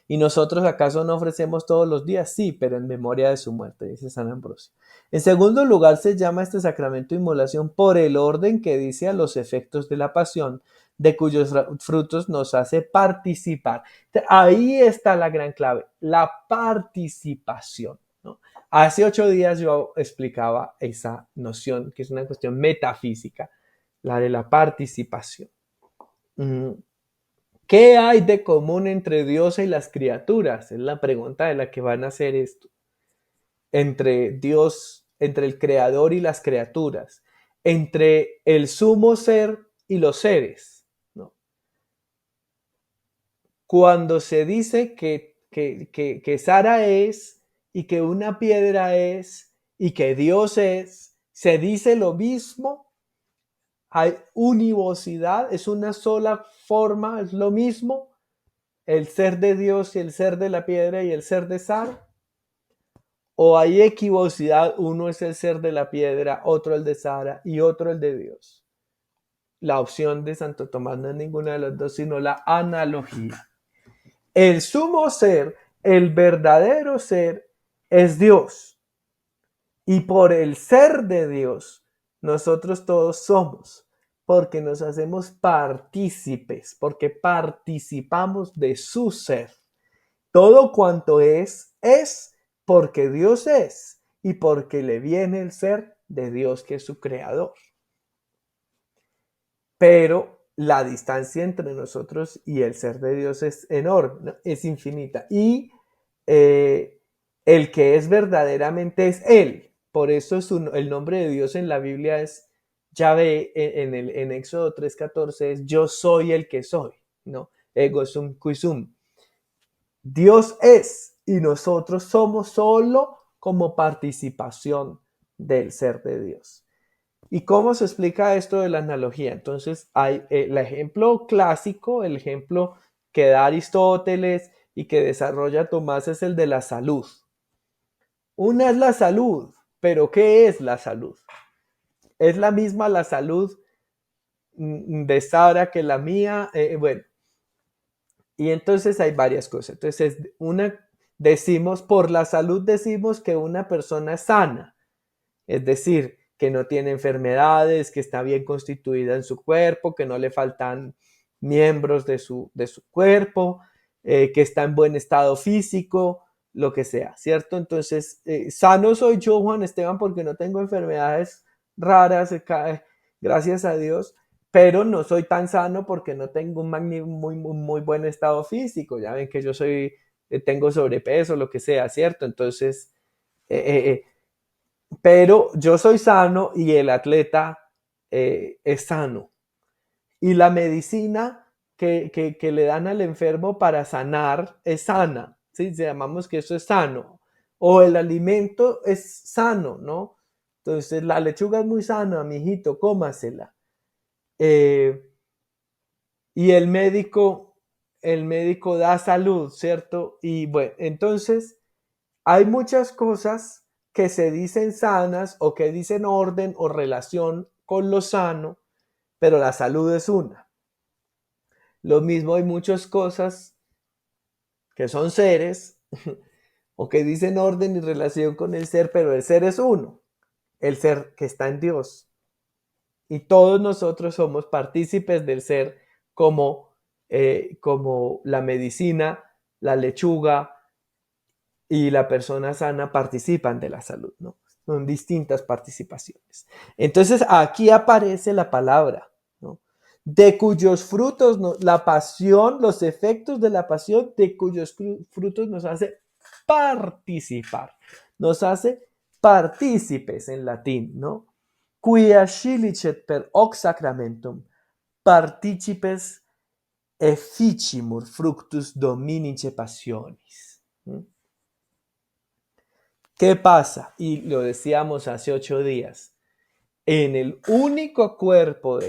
¿Y nosotros acaso no ofrecemos todos los días? Sí, pero en memoria de su muerte, dice San Ambrosio. En segundo lugar, se llama este sacramento inmolación por el orden que dice a los efectos de la pasión, de cuyos frutos nos hace participar. Ahí está la gran clave, la participación, ¿no? Hace 8 días yo explicaba esa noción, que es una cuestión metafísica, la de la participación. ¿Qué hay de común entre Dios y las criaturas? Es la pregunta de la que van a hacer esto. Entre Dios, entre el Creador y las criaturas, entre el sumo ser y los seres, ¿no? Cuando se dice que Sara es y que una piedra es y que Dios es, se dice lo mismo, hay univocidad, es una sola forma, es lo mismo, el ser de Dios y el ser de la piedra y el ser de Sara, o hay equivocidad, uno es el ser de la piedra, otro el de Sara y otro el de Dios. La opción de Santo Tomás no es ninguna de las dos, sino la analogía. El sumo ser, el verdadero ser, es Dios. Y por el ser de Dios, nosotros todos somos, porque nos hacemos partícipes, porque participamos de su ser. Todo cuanto es porque Dios es y porque le viene el ser de Dios que es su creador. Pero la distancia entre nosotros y el ser de Dios es enorme, ¿no? Es infinita. Y el que es verdaderamente es Él. Por eso el nombre de Dios en la Biblia es Yahvé, en Éxodo 3:14 es yo soy el que soy, ¿no? Ego sum qui sum. Dios es y nosotros somos solo como participación del ser de Dios. ¿Y cómo se explica esto de la analogía? Entonces, hay el ejemplo clásico, el ejemplo que da Aristóteles y que desarrolla Tomás es el de la salud. Una es la salud, pero ¿qué es la salud? ¿Es la misma la salud de Sara que la mía? Bueno, y entonces hay varias cosas. Entonces, por la salud decimos que una persona es sana, es decir, que no tiene enfermedades, que está bien constituida en su cuerpo, que no le faltan miembros de su cuerpo, que está en buen estado físico, lo que sea, ¿cierto? Entonces, sano soy yo, Juan Esteban, porque no tengo enfermedades raras, gracias a Dios, pero no soy tan sano porque no tengo un muy buen estado físico. Ya ven que yo tengo sobrepeso, lo que sea, ¿cierto? Entonces, pero yo soy sano y el atleta es sano. Y la medicina que le dan al enfermo para sanar es sana, ¿sí? Llamamos que eso es sano. O el alimento es sano, ¿no? Entonces, la lechuga es muy sana, mijito, cómasela. Eh, y el médico da salud, ¿cierto? Y bueno, entonces hay muchas cosas que se dicen sanas o que dicen orden o relación con lo sano, pero la salud es una. Lo mismo hay muchas cosas que son seres o que dicen orden y relación con el ser, pero el ser es uno, el ser que está en Dios. Y todos nosotros somos partícipes del ser como la medicina, la lechuga y la persona sana participan de la salud, ¿no? Son distintas participaciones. Entonces aquí aparece la palabra, ¿no? De cuyos frutos, la pasión, los efectos de la pasión, de cuyos frutos nos hace participar, nos hace partícipes en latín, ¿no? Quia scilicet per hoc sacramentum participes efficimur fructus dominice passionis. ¿Qué pasa? Y lo decíamos hace 8 días. En el único cuerpo,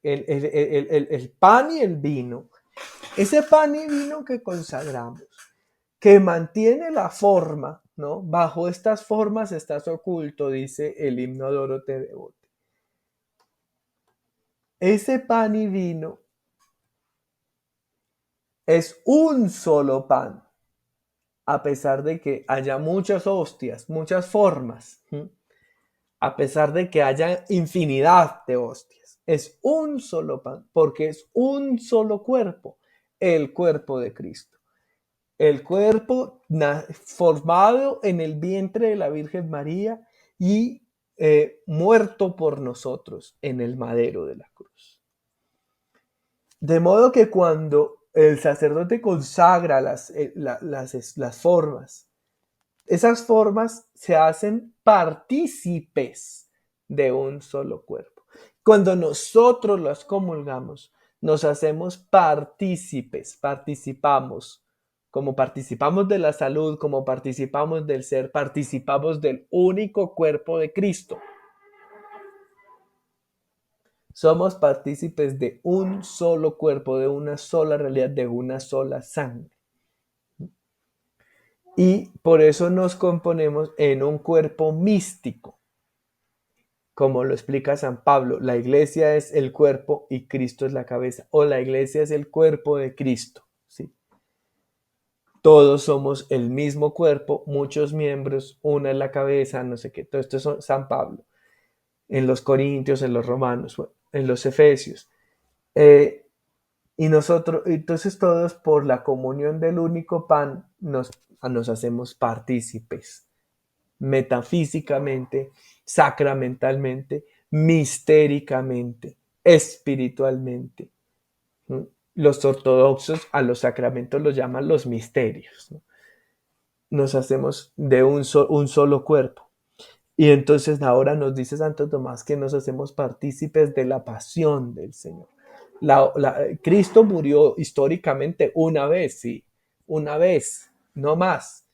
el pan y el vino, ese pan y vino que consagramos, que mantiene la forma, ¿no? Bajo estas formas estás oculto, dice el himno Adoro te devote. Ese pan y vino es un solo pan, a pesar de que haya muchas hostias, muchas formas, a pesar de que haya infinidad de hostias. Es un solo pan, porque es un solo cuerpo, el cuerpo de Cristo. El cuerpo formado en el vientre de la Virgen María y muerto por nosotros en el madero de la cruz. De modo que cuando el sacerdote consagra las formas, esas formas se hacen partícipes de un solo cuerpo. Cuando nosotros las comulgamos, nos hacemos partícipes, participamos. Como participamos de la salud, como participamos del ser, participamos del único cuerpo de Cristo. Somos partícipes de un solo cuerpo, de una sola realidad, de una sola sangre. Y por eso nos componemos en un cuerpo místico. Como lo explica San Pablo, la iglesia es el cuerpo y Cristo es la cabeza. O la iglesia es el cuerpo de Cristo. ¿Sí? Todos somos el mismo cuerpo, muchos miembros, una es la cabeza, no sé qué. Todo esto es San Pablo. En los Corintios, en los Romanos, en los Efesios. Y nosotros, entonces todos por la comunión del único pan nos hacemos partícipes, metafísicamente, sacramentalmente, mistéricamente, espiritualmente. Los ortodoxos a los sacramentos los llaman los misterios, ¿no? nos hacemos de un solo cuerpo. Y entonces ahora nos dice Santo Tomás que nos hacemos partícipes de la pasión del Señor. Cristo murió históricamente una vez, sí, una vez, no más.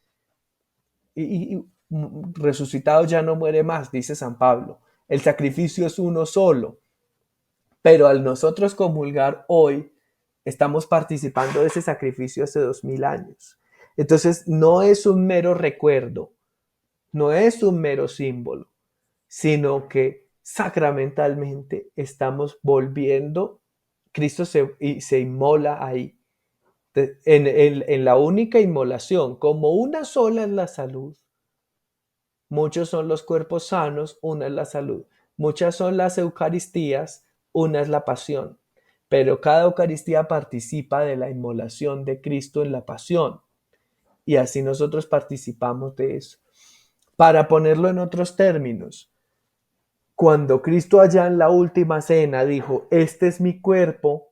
Y resucitado ya no muere más, dice San Pablo. El sacrificio es uno solo. Pero al nosotros comulgar hoy, estamos participando de ese sacrificio hace 2000 años. Entonces no es un mero recuerdo, no es un mero símbolo, sino que sacramentalmente estamos volviendo, Cristo se inmola ahí, en la única inmolación, como una sola es la salud. Muchos son los cuerpos sanos, una es la salud. Muchas son las Eucaristías, una es la pasión. Pero cada Eucaristía participa de la inmolación de Cristo en la pasión. Y así nosotros participamos de eso. Para ponerlo en otros términos, cuando Cristo allá en la última cena dijo, este es mi cuerpo,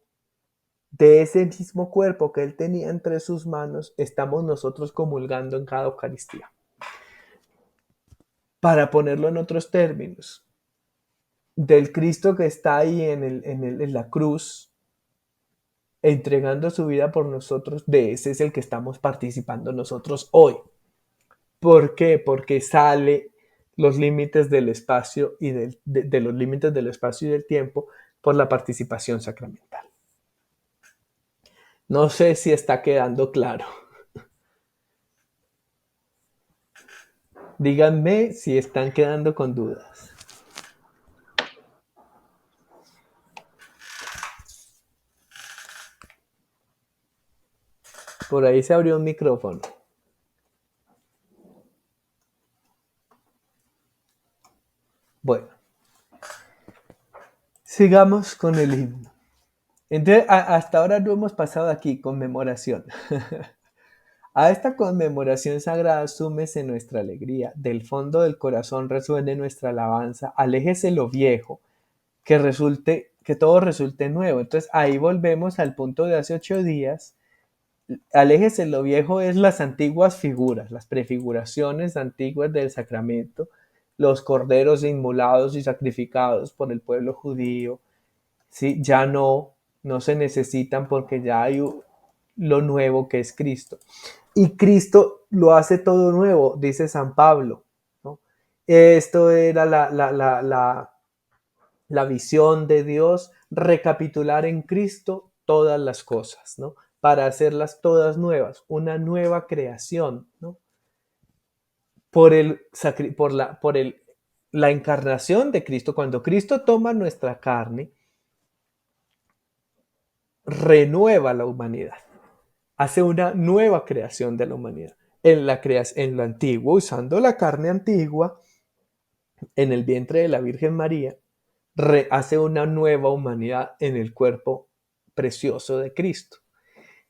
de ese mismo cuerpo que él tenía entre sus manos, estamos nosotros comulgando en cada Eucaristía. Para ponerlo en otros términos, del Cristo que está ahí en la cruz, entregando su vida por nosotros, de ese es el que estamos participando nosotros hoy. ¿Por qué? Porque sale los límites del espacio y de los límites del espacio y del tiempo por la participación sacramental. No sé si está quedando claro. Díganme si están quedando con dudas. Por ahí se abrió un micrófono. Bueno, sigamos con el himno. Entonces, hasta ahora no hemos pasado aquí, conmemoración. A esta conmemoración sagrada súmese nuestra alegría, del fondo del corazón resuene nuestra alabanza, aléjese lo viejo, que todo resulte nuevo. Entonces ahí volvemos al punto de hace 8 días. Aléjese lo viejo es las antiguas figuras, las prefiguraciones antiguas del sacramento, los corderos inmolados y sacrificados por el pueblo judío, ¿sí? Ya no se necesitan porque ya hay lo nuevo que es Cristo. Y Cristo lo hace todo nuevo, dice San Pablo, ¿no? Esto era la visión de Dios, recapitular en Cristo todas las cosas, ¿no? Para hacerlas todas nuevas, una nueva creación, ¿no? La encarnación de Cristo, cuando Cristo toma nuestra carne, renueva la humanidad, hace una nueva creación de la humanidad. En lo antiguo, usando la carne antigua, en el vientre de la Virgen María, hace una nueva humanidad en el cuerpo precioso de Cristo.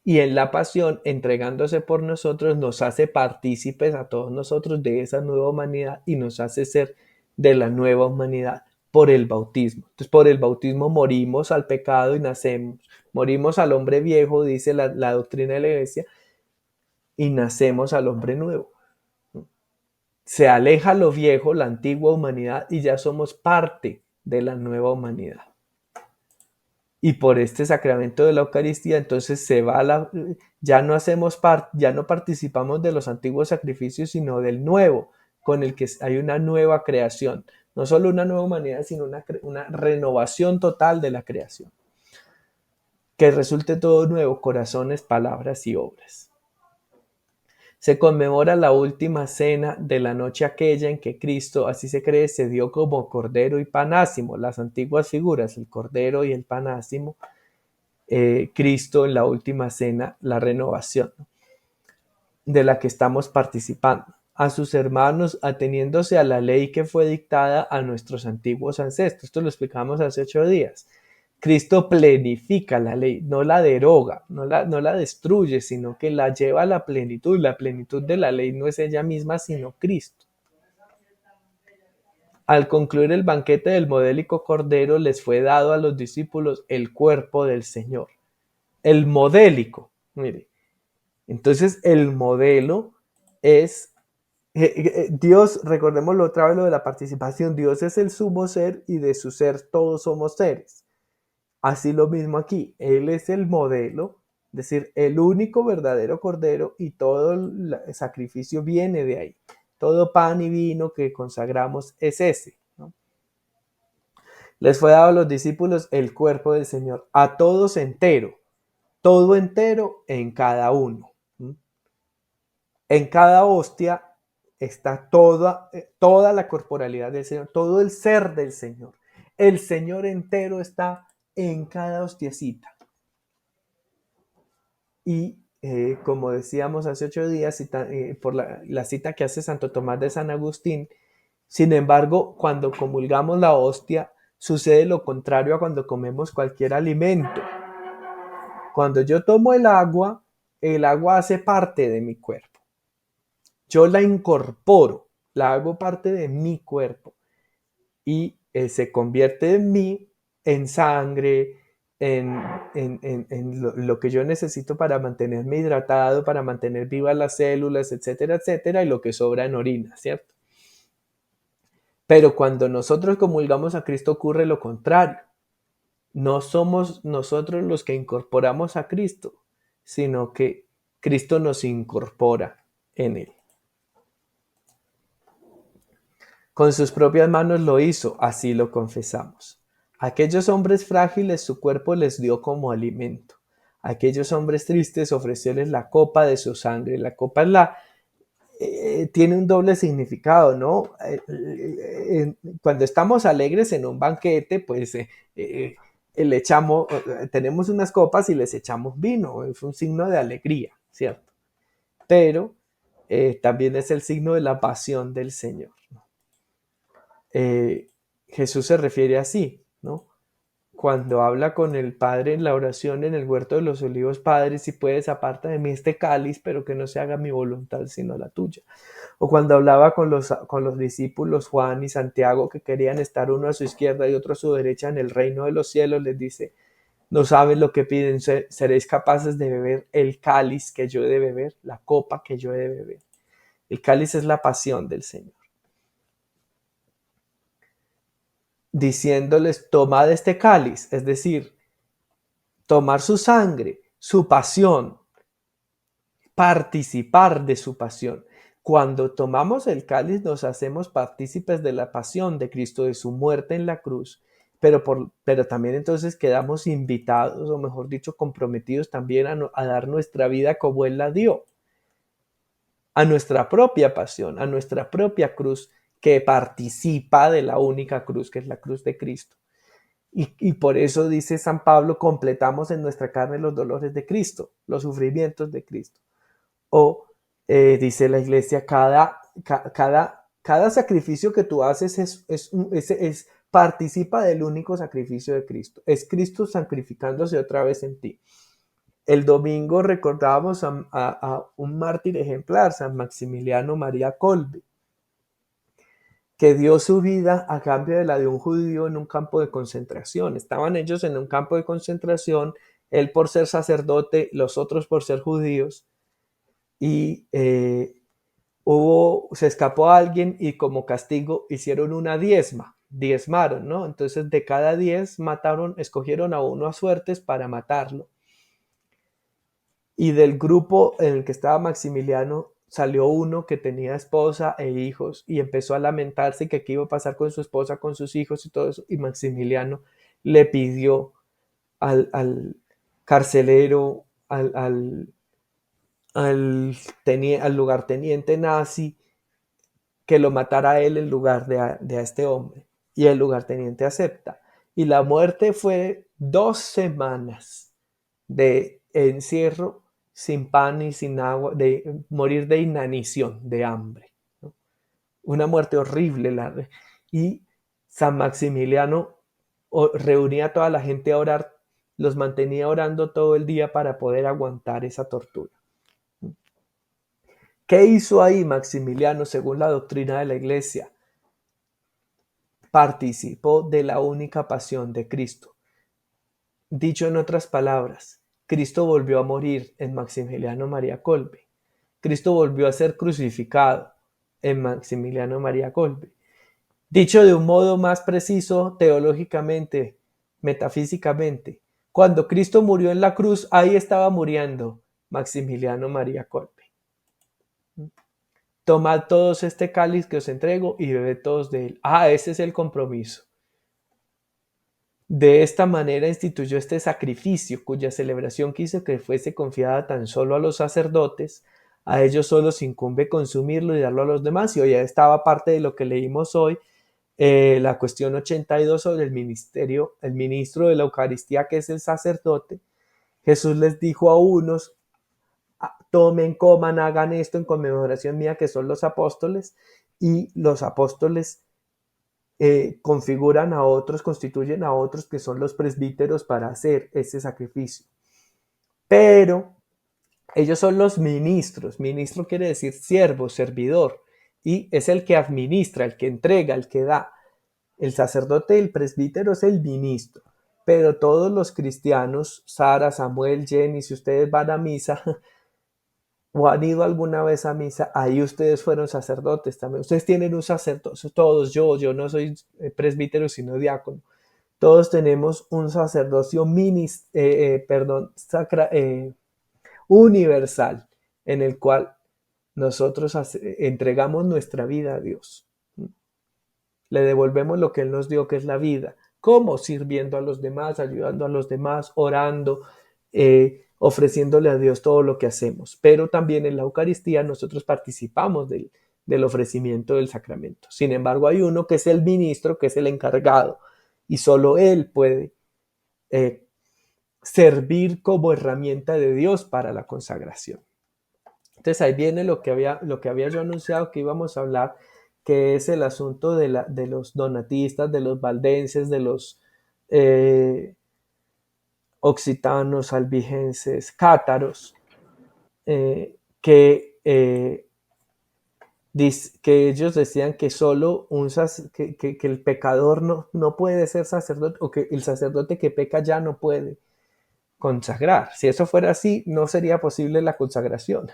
Y en la pasión, entregándose por nosotros, nos hace partícipes a todos nosotros de esa nueva humanidad y nos hace ser de la nueva humanidad por el bautismo. Entonces, por el bautismo morimos al pecado y nacemos. Morimos al hombre viejo, dice la doctrina de la Iglesia, y nacemos al hombre nuevo. Se aleja lo viejo, la antigua humanidad, y ya somos parte de la nueva humanidad. Y por este sacramento de la Eucaristía, entonces ya no hacemos ya no participamos de los antiguos sacrificios, sino del nuevo, con el que hay una nueva creación. No solo una nueva humanidad, sino una renovación total de la creación. Que resulte todo nuevo, corazones, palabras y obras. Se conmemora la última cena de la noche aquella en que Cristo, así se cree, se dio como cordero y panásimo, las antiguas figuras, el cordero y el panásimo, Cristo en la última cena, la renovación, ¿no? De la que estamos participando, a sus hermanos, ateniéndose a la ley que fue dictada a nuestros antiguos ancestros. Esto lo explicamos hace 8 días. Cristo plenifica la ley, no la deroga, no la destruye, sino que la lleva a la plenitud. La plenitud de la ley no es ella misma, sino Cristo. Al concluir el banquete del modélico cordero, les fue dado a los discípulos el cuerpo del Señor. El modélico, mire. Entonces el modelo es Dios, recordémoslo otra vez lo de la participación, Dios es el sumo ser y de su ser todos somos seres. Así lo mismo aquí, Él es el modelo, es decir, el único verdadero cordero y todo el sacrificio viene de ahí. Todo pan y vino que consagramos es ese, ¿no? Les fue dado a los discípulos el cuerpo del Señor, a todos entero, todo entero en cada uno. En cada hostia está toda la corporalidad del Señor, todo el ser del Señor. El Señor entero está en cada hostiecita. Y como decíamos hace 8 días, por la cita que hace Santo Tomás de San Agustín, sin embargo, cuando comulgamos la hostia, sucede lo contrario a cuando comemos cualquier alimento. Cuando yo tomo el agua hace parte de mi cuerpo. Yo la incorporo, la hago parte de mi cuerpo y se convierte en mí, en sangre, en lo que yo necesito para mantenerme hidratado, para mantener vivas las células, etcétera, etcétera, y lo que sobra en orina, ¿cierto? Pero cuando nosotros comulgamos a Cristo ocurre lo contrario. No somos nosotros los que incorporamos a Cristo, sino que Cristo nos incorpora en Él. Con sus propias manos lo hizo, así lo confesamos. Aquellos hombres frágiles su cuerpo les dio como alimento. Aquellos hombres tristes ofrecióles la copa de su sangre. La copa tiene un doble significado, ¿no? Cuando estamos alegres en un banquete, pues le echamos, tenemos unas copas y les echamos vino. Es un signo de alegría, ¿cierto? Pero también es el signo de la pasión del Señor, ¿no? Jesús se refiere así, ¿no? Cuando habla con el Padre en la oración en el huerto de los olivos: Padre, si puedes, aparta de mí este cáliz, pero que no se haga mi voluntad sino la tuya. O cuando hablaba con los discípulos Juan y Santiago, que querían estar uno a su izquierda y otro a su derecha en el reino de los cielos, les dice: no saben lo que piden, seréis capaces de beber el cáliz que yo he de beber, la copa que yo he de beber. El cáliz es la pasión del Señor, diciéndoles: tomad este cáliz, es decir, tomar su sangre, su pasión, participar de su pasión. Cuando tomamos el cáliz nos hacemos partícipes de la pasión de Cristo, de su muerte en la cruz, pero también entonces quedamos invitados, o mejor dicho, comprometidos también a dar nuestra vida como Él la dio, a nuestra propia pasión, a nuestra propia cruz, que participa de la única cruz, que es la cruz de Cristo. Y por eso dice San Pablo: completamos en nuestra carne los dolores de Cristo, los sufrimientos de Cristo. O dice la iglesia: cada sacrificio que tú haces participa del único sacrificio de Cristo. Es Cristo sacrificándose otra vez en ti. El domingo recordábamos a un mártir ejemplar, San Maximiliano María Kolbe, que dio su vida a cambio de la de un judío en un campo de concentración. Estaban ellos en un campo de concentración, él por ser sacerdote, los otros por ser judíos, y se escapó a alguien y como castigo hicieron una diezmaron, ¿no? Entonces de cada 10 escogieron a uno a suertes para matarlo. Y del grupo en el que estaba Maximiliano salió uno que tenía esposa e hijos y empezó a lamentarse que qué iba a pasar con su esposa, con sus hijos y todo eso. Y Maximiliano le pidió al carcelero, al lugarteniente nazi, que lo matara a él en lugar de a este hombre. Y el lugarteniente acepta. Y la muerte fue 2 semanas de encierro, sin pan y sin agua, de morir de inanición, de hambre, ¿no? Una muerte horrible. Y San Maximiliano reunía a toda la gente a orar, los mantenía orando todo el día para poder aguantar esa tortura. ¿Qué hizo ahí Maximiliano según la doctrina de la Iglesia? Participó de la única pasión de Cristo. Dicho en otras palabras, Cristo volvió a morir en Maximiliano María Kolbe. Cristo volvió a ser crucificado en Maximiliano María Kolbe. Dicho de un modo más preciso, teológicamente, metafísicamente, cuando Cristo murió en la cruz, ahí estaba muriendo Maximiliano María Kolbe. Tomad todos este cáliz que os entrego y bebed todos de él. Ese es el compromiso. De esta manera instituyó este sacrificio, cuya celebración quiso que fuese confiada tan solo a los sacerdotes. A ellos solo se incumbe consumirlo y darlo a los demás. Y hoy ya estaba parte de lo que leímos hoy, la cuestión 82 sobre el ministerio, el ministro de la Eucaristía, que es el sacerdote. Jesús les dijo a unos: tomen, coman, hagan esto en conmemoración mía, que son los apóstoles, y los apóstoles configuran a otros, constituyen a otros que son los presbíteros para hacer ese sacrificio. Pero ellos son los ministros. Ministro quiere decir siervo, servidor, y es el que administra, el que entrega, el que da. El sacerdote, el presbítero es el ministro, pero todos los cristianos, Sara, Samuel, Jenny, si ustedes van a misa o han ido alguna vez a misa, ahí ustedes fueron sacerdotes también. Ustedes tienen un sacerdocio, todos, yo no soy presbítero sino diácono. Todos tenemos un sacerdocio universal, en el cual nosotros entregamos nuestra vida a Dios. Le devolvemos lo que Él nos dio, que es la vida. ¿Cómo? Sirviendo a los demás, ayudando a los demás, orando, ofreciéndole a Dios todo lo que hacemos. Pero también en la Eucaristía nosotros participamos del ofrecimiento del sacramento. Sin embargo, hay uno que es el ministro, que es el encargado, y solo Él puede servir como herramienta de Dios para la consagración. Entonces ahí viene lo que había yo anunciado que íbamos a hablar, que es el asunto de los donatistas, de los valdenses, de los occitanos, albigenses, cátaros, que ellos decían que solo que el pecador no puede ser sacerdote, o que el sacerdote que peca ya no puede consagrar. Si eso fuera así, no sería posible la consagración.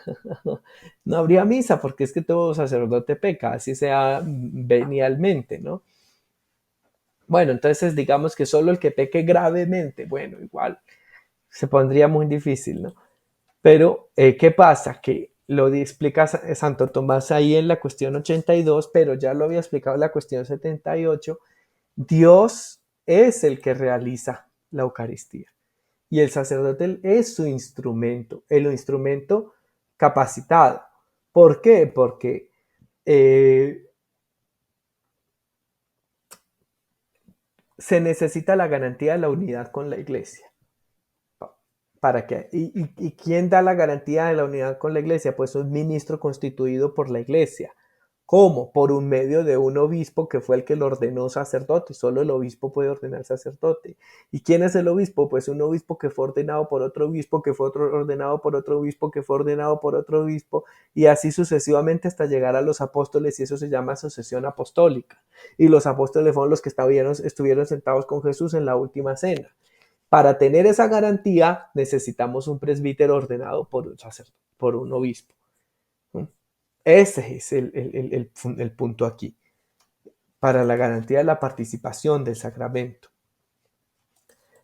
No habría misa, porque es que todo sacerdote peca, así sea venialmente, ¿no? Bueno, entonces digamos que solo el que peque gravemente, bueno, igual se pondría muy difícil, ¿no? Pero, ¿qué pasa? Que lo explica Santo Tomás ahí en la cuestión 82, pero ya lo había explicado en la cuestión 78. Dios es el que realiza la Eucaristía. Y el sacerdote es su instrumento, el instrumento capacitado. ¿Por qué? Porque se necesita la garantía de la unidad con la iglesia. ¿Para qué? ¿Y quién da la garantía de la unidad con la iglesia? Pues un ministro constituido por la iglesia. ¿Cómo? Por un medio de un obispo que fue el que lo ordenó sacerdote. Solo el obispo puede ordenar sacerdote. ¿Y quién es el obispo? Pues un obispo que fue ordenado por otro obispo, que fue ordenado por otro obispo, que fue ordenado por otro obispo, y así sucesivamente hasta llegar a los apóstoles, y eso se llama sucesión apostólica. Y los apóstoles fueron los que estuvieron sentados con Jesús en la última cena. Para tener esa garantía necesitamos un presbítero ordenado por un sacerdote, por un obispo. Ese es el punto aquí, para la garantía de la participación del sacramento.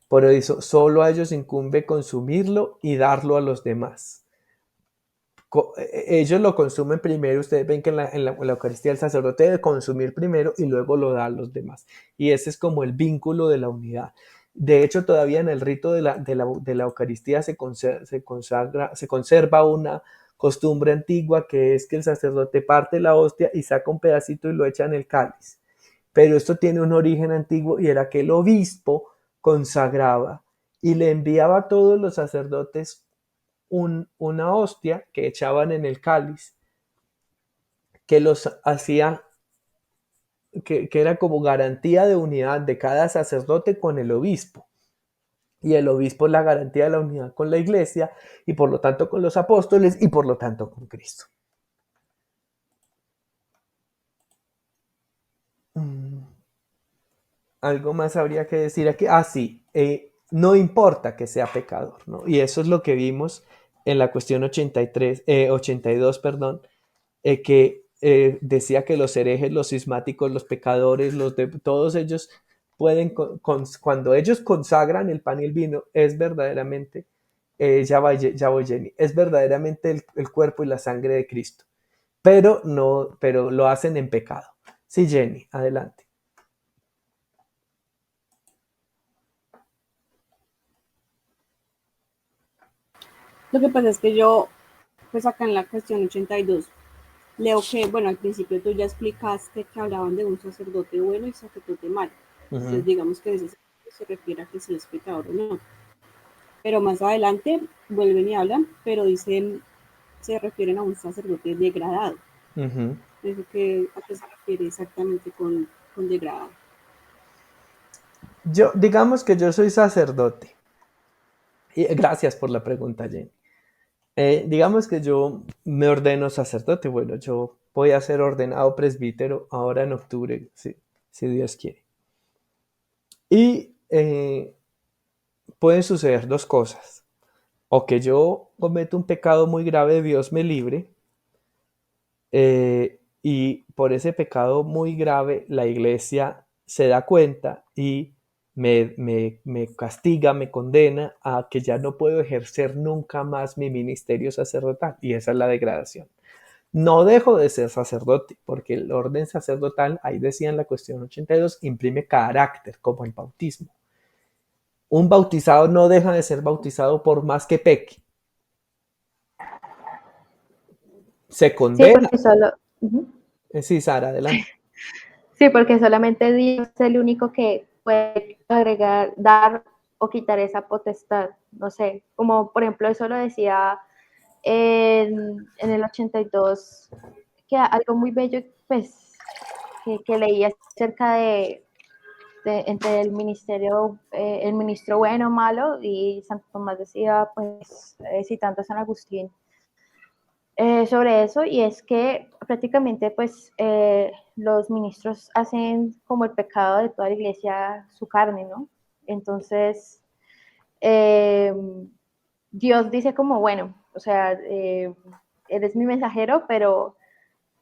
Por eso, solo a ellos incumbe consumirlo y darlo a los demás. Ellos lo consumen primero. Ustedes ven que en la Eucaristía el sacerdote debe consumir primero y luego lo da a los demás. Y ese es como el vínculo de la unidad. De hecho, todavía en el rito de la Eucaristía se conserva una costumbre antigua, que es que el sacerdote parte la hostia y saca un pedacito y lo echa en el cáliz. Pero esto tiene un origen antiguo, y era que el obispo consagraba y le enviaba a todos los sacerdotes una hostia que echaban en el cáliz, que los hacía, que era como garantía de unidad de cada sacerdote con el obispo. Y el obispo es la garantía de la unidad con la iglesia, y por lo tanto con los apóstoles, y por lo tanto con Cristo. Algo más habría que decir aquí. Sí, no importa que sea pecador, ¿no? Y eso es lo que vimos en la cuestión 82, perdón, que decía que los herejes, los cismáticos, los pecadores, todos ellos pueden, cuando ellos consagran el pan y el vino, es verdaderamente, ya voy, Jenny, es verdaderamente el cuerpo y la sangre de Cristo, pero no, pero lo hacen en pecado. Sí, Jenny, adelante. Lo que pasa es que yo, pues acá en la cuestión 82, leo que, bueno, al principio tú ya explicaste que hablaban de un sacerdote bueno y sacerdote malo. Entonces, Ujú, digamos que ese sacerdote se refiere a que si es pecador o no. Pero más adelante vuelven y hablan, pero dicen, se refieren a un sacerdote degradado. ujú. Eso ¿a qué se refiere exactamente con degradado? Digamos que yo soy sacerdote. Y gracias por la pregunta, Jenny. Digamos que yo me ordeno sacerdote. Bueno, yo voy a ser ordenado presbítero ahora en octubre, si Dios quiere. Y pueden suceder dos cosas. O que yo cometo un pecado muy grave, Dios me libre, y por ese pecado muy grave la iglesia se da cuenta y me castiga, me condena a que ya no puedo ejercer nunca más mi ministerio sacerdotal, y esa es la degradación. No dejo de ser sacerdote, porque el orden sacerdotal, ahí decía en la cuestión 82, imprime carácter, como el bautismo. Un bautizado no deja de ser bautizado por más que peque. Se Sí, condena. porque solo, ujú. Sí, Sara, adelante. Sí, porque solamente Dios es el único que puede agregar, dar o quitar esa potestad. No sé, como por ejemplo eso lo decía en el 82, que algo muy bello, pues, que leí acerca de entre el ministerio, el ministro bueno o malo, y Santo Tomás decía, pues, citando a San Agustín, sobre eso, y es que prácticamente pues los ministros hacen como el pecado de toda la iglesia su carne, ¿no? Entonces, eh, Dios dice como, bueno, o sea, eres mi mensajero, pero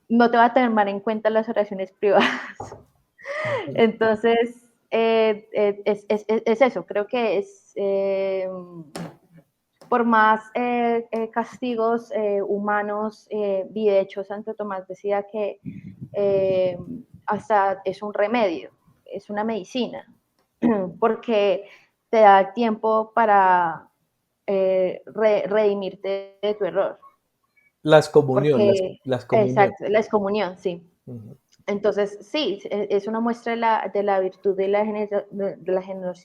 no te va a tomar en cuenta las oraciones privadas. Entonces, es eso, creo que es por más castigos humanos, y de hecho Santo Tomás decía que eh, hasta es un remedio, es una medicina, porque te da tiempo para redimirte de tu error. La excomunión, Porque, la excomunión. exacto, la excomunión, sí. Ujú. Entonces, sí, es una muestra de la virtud de la generosidad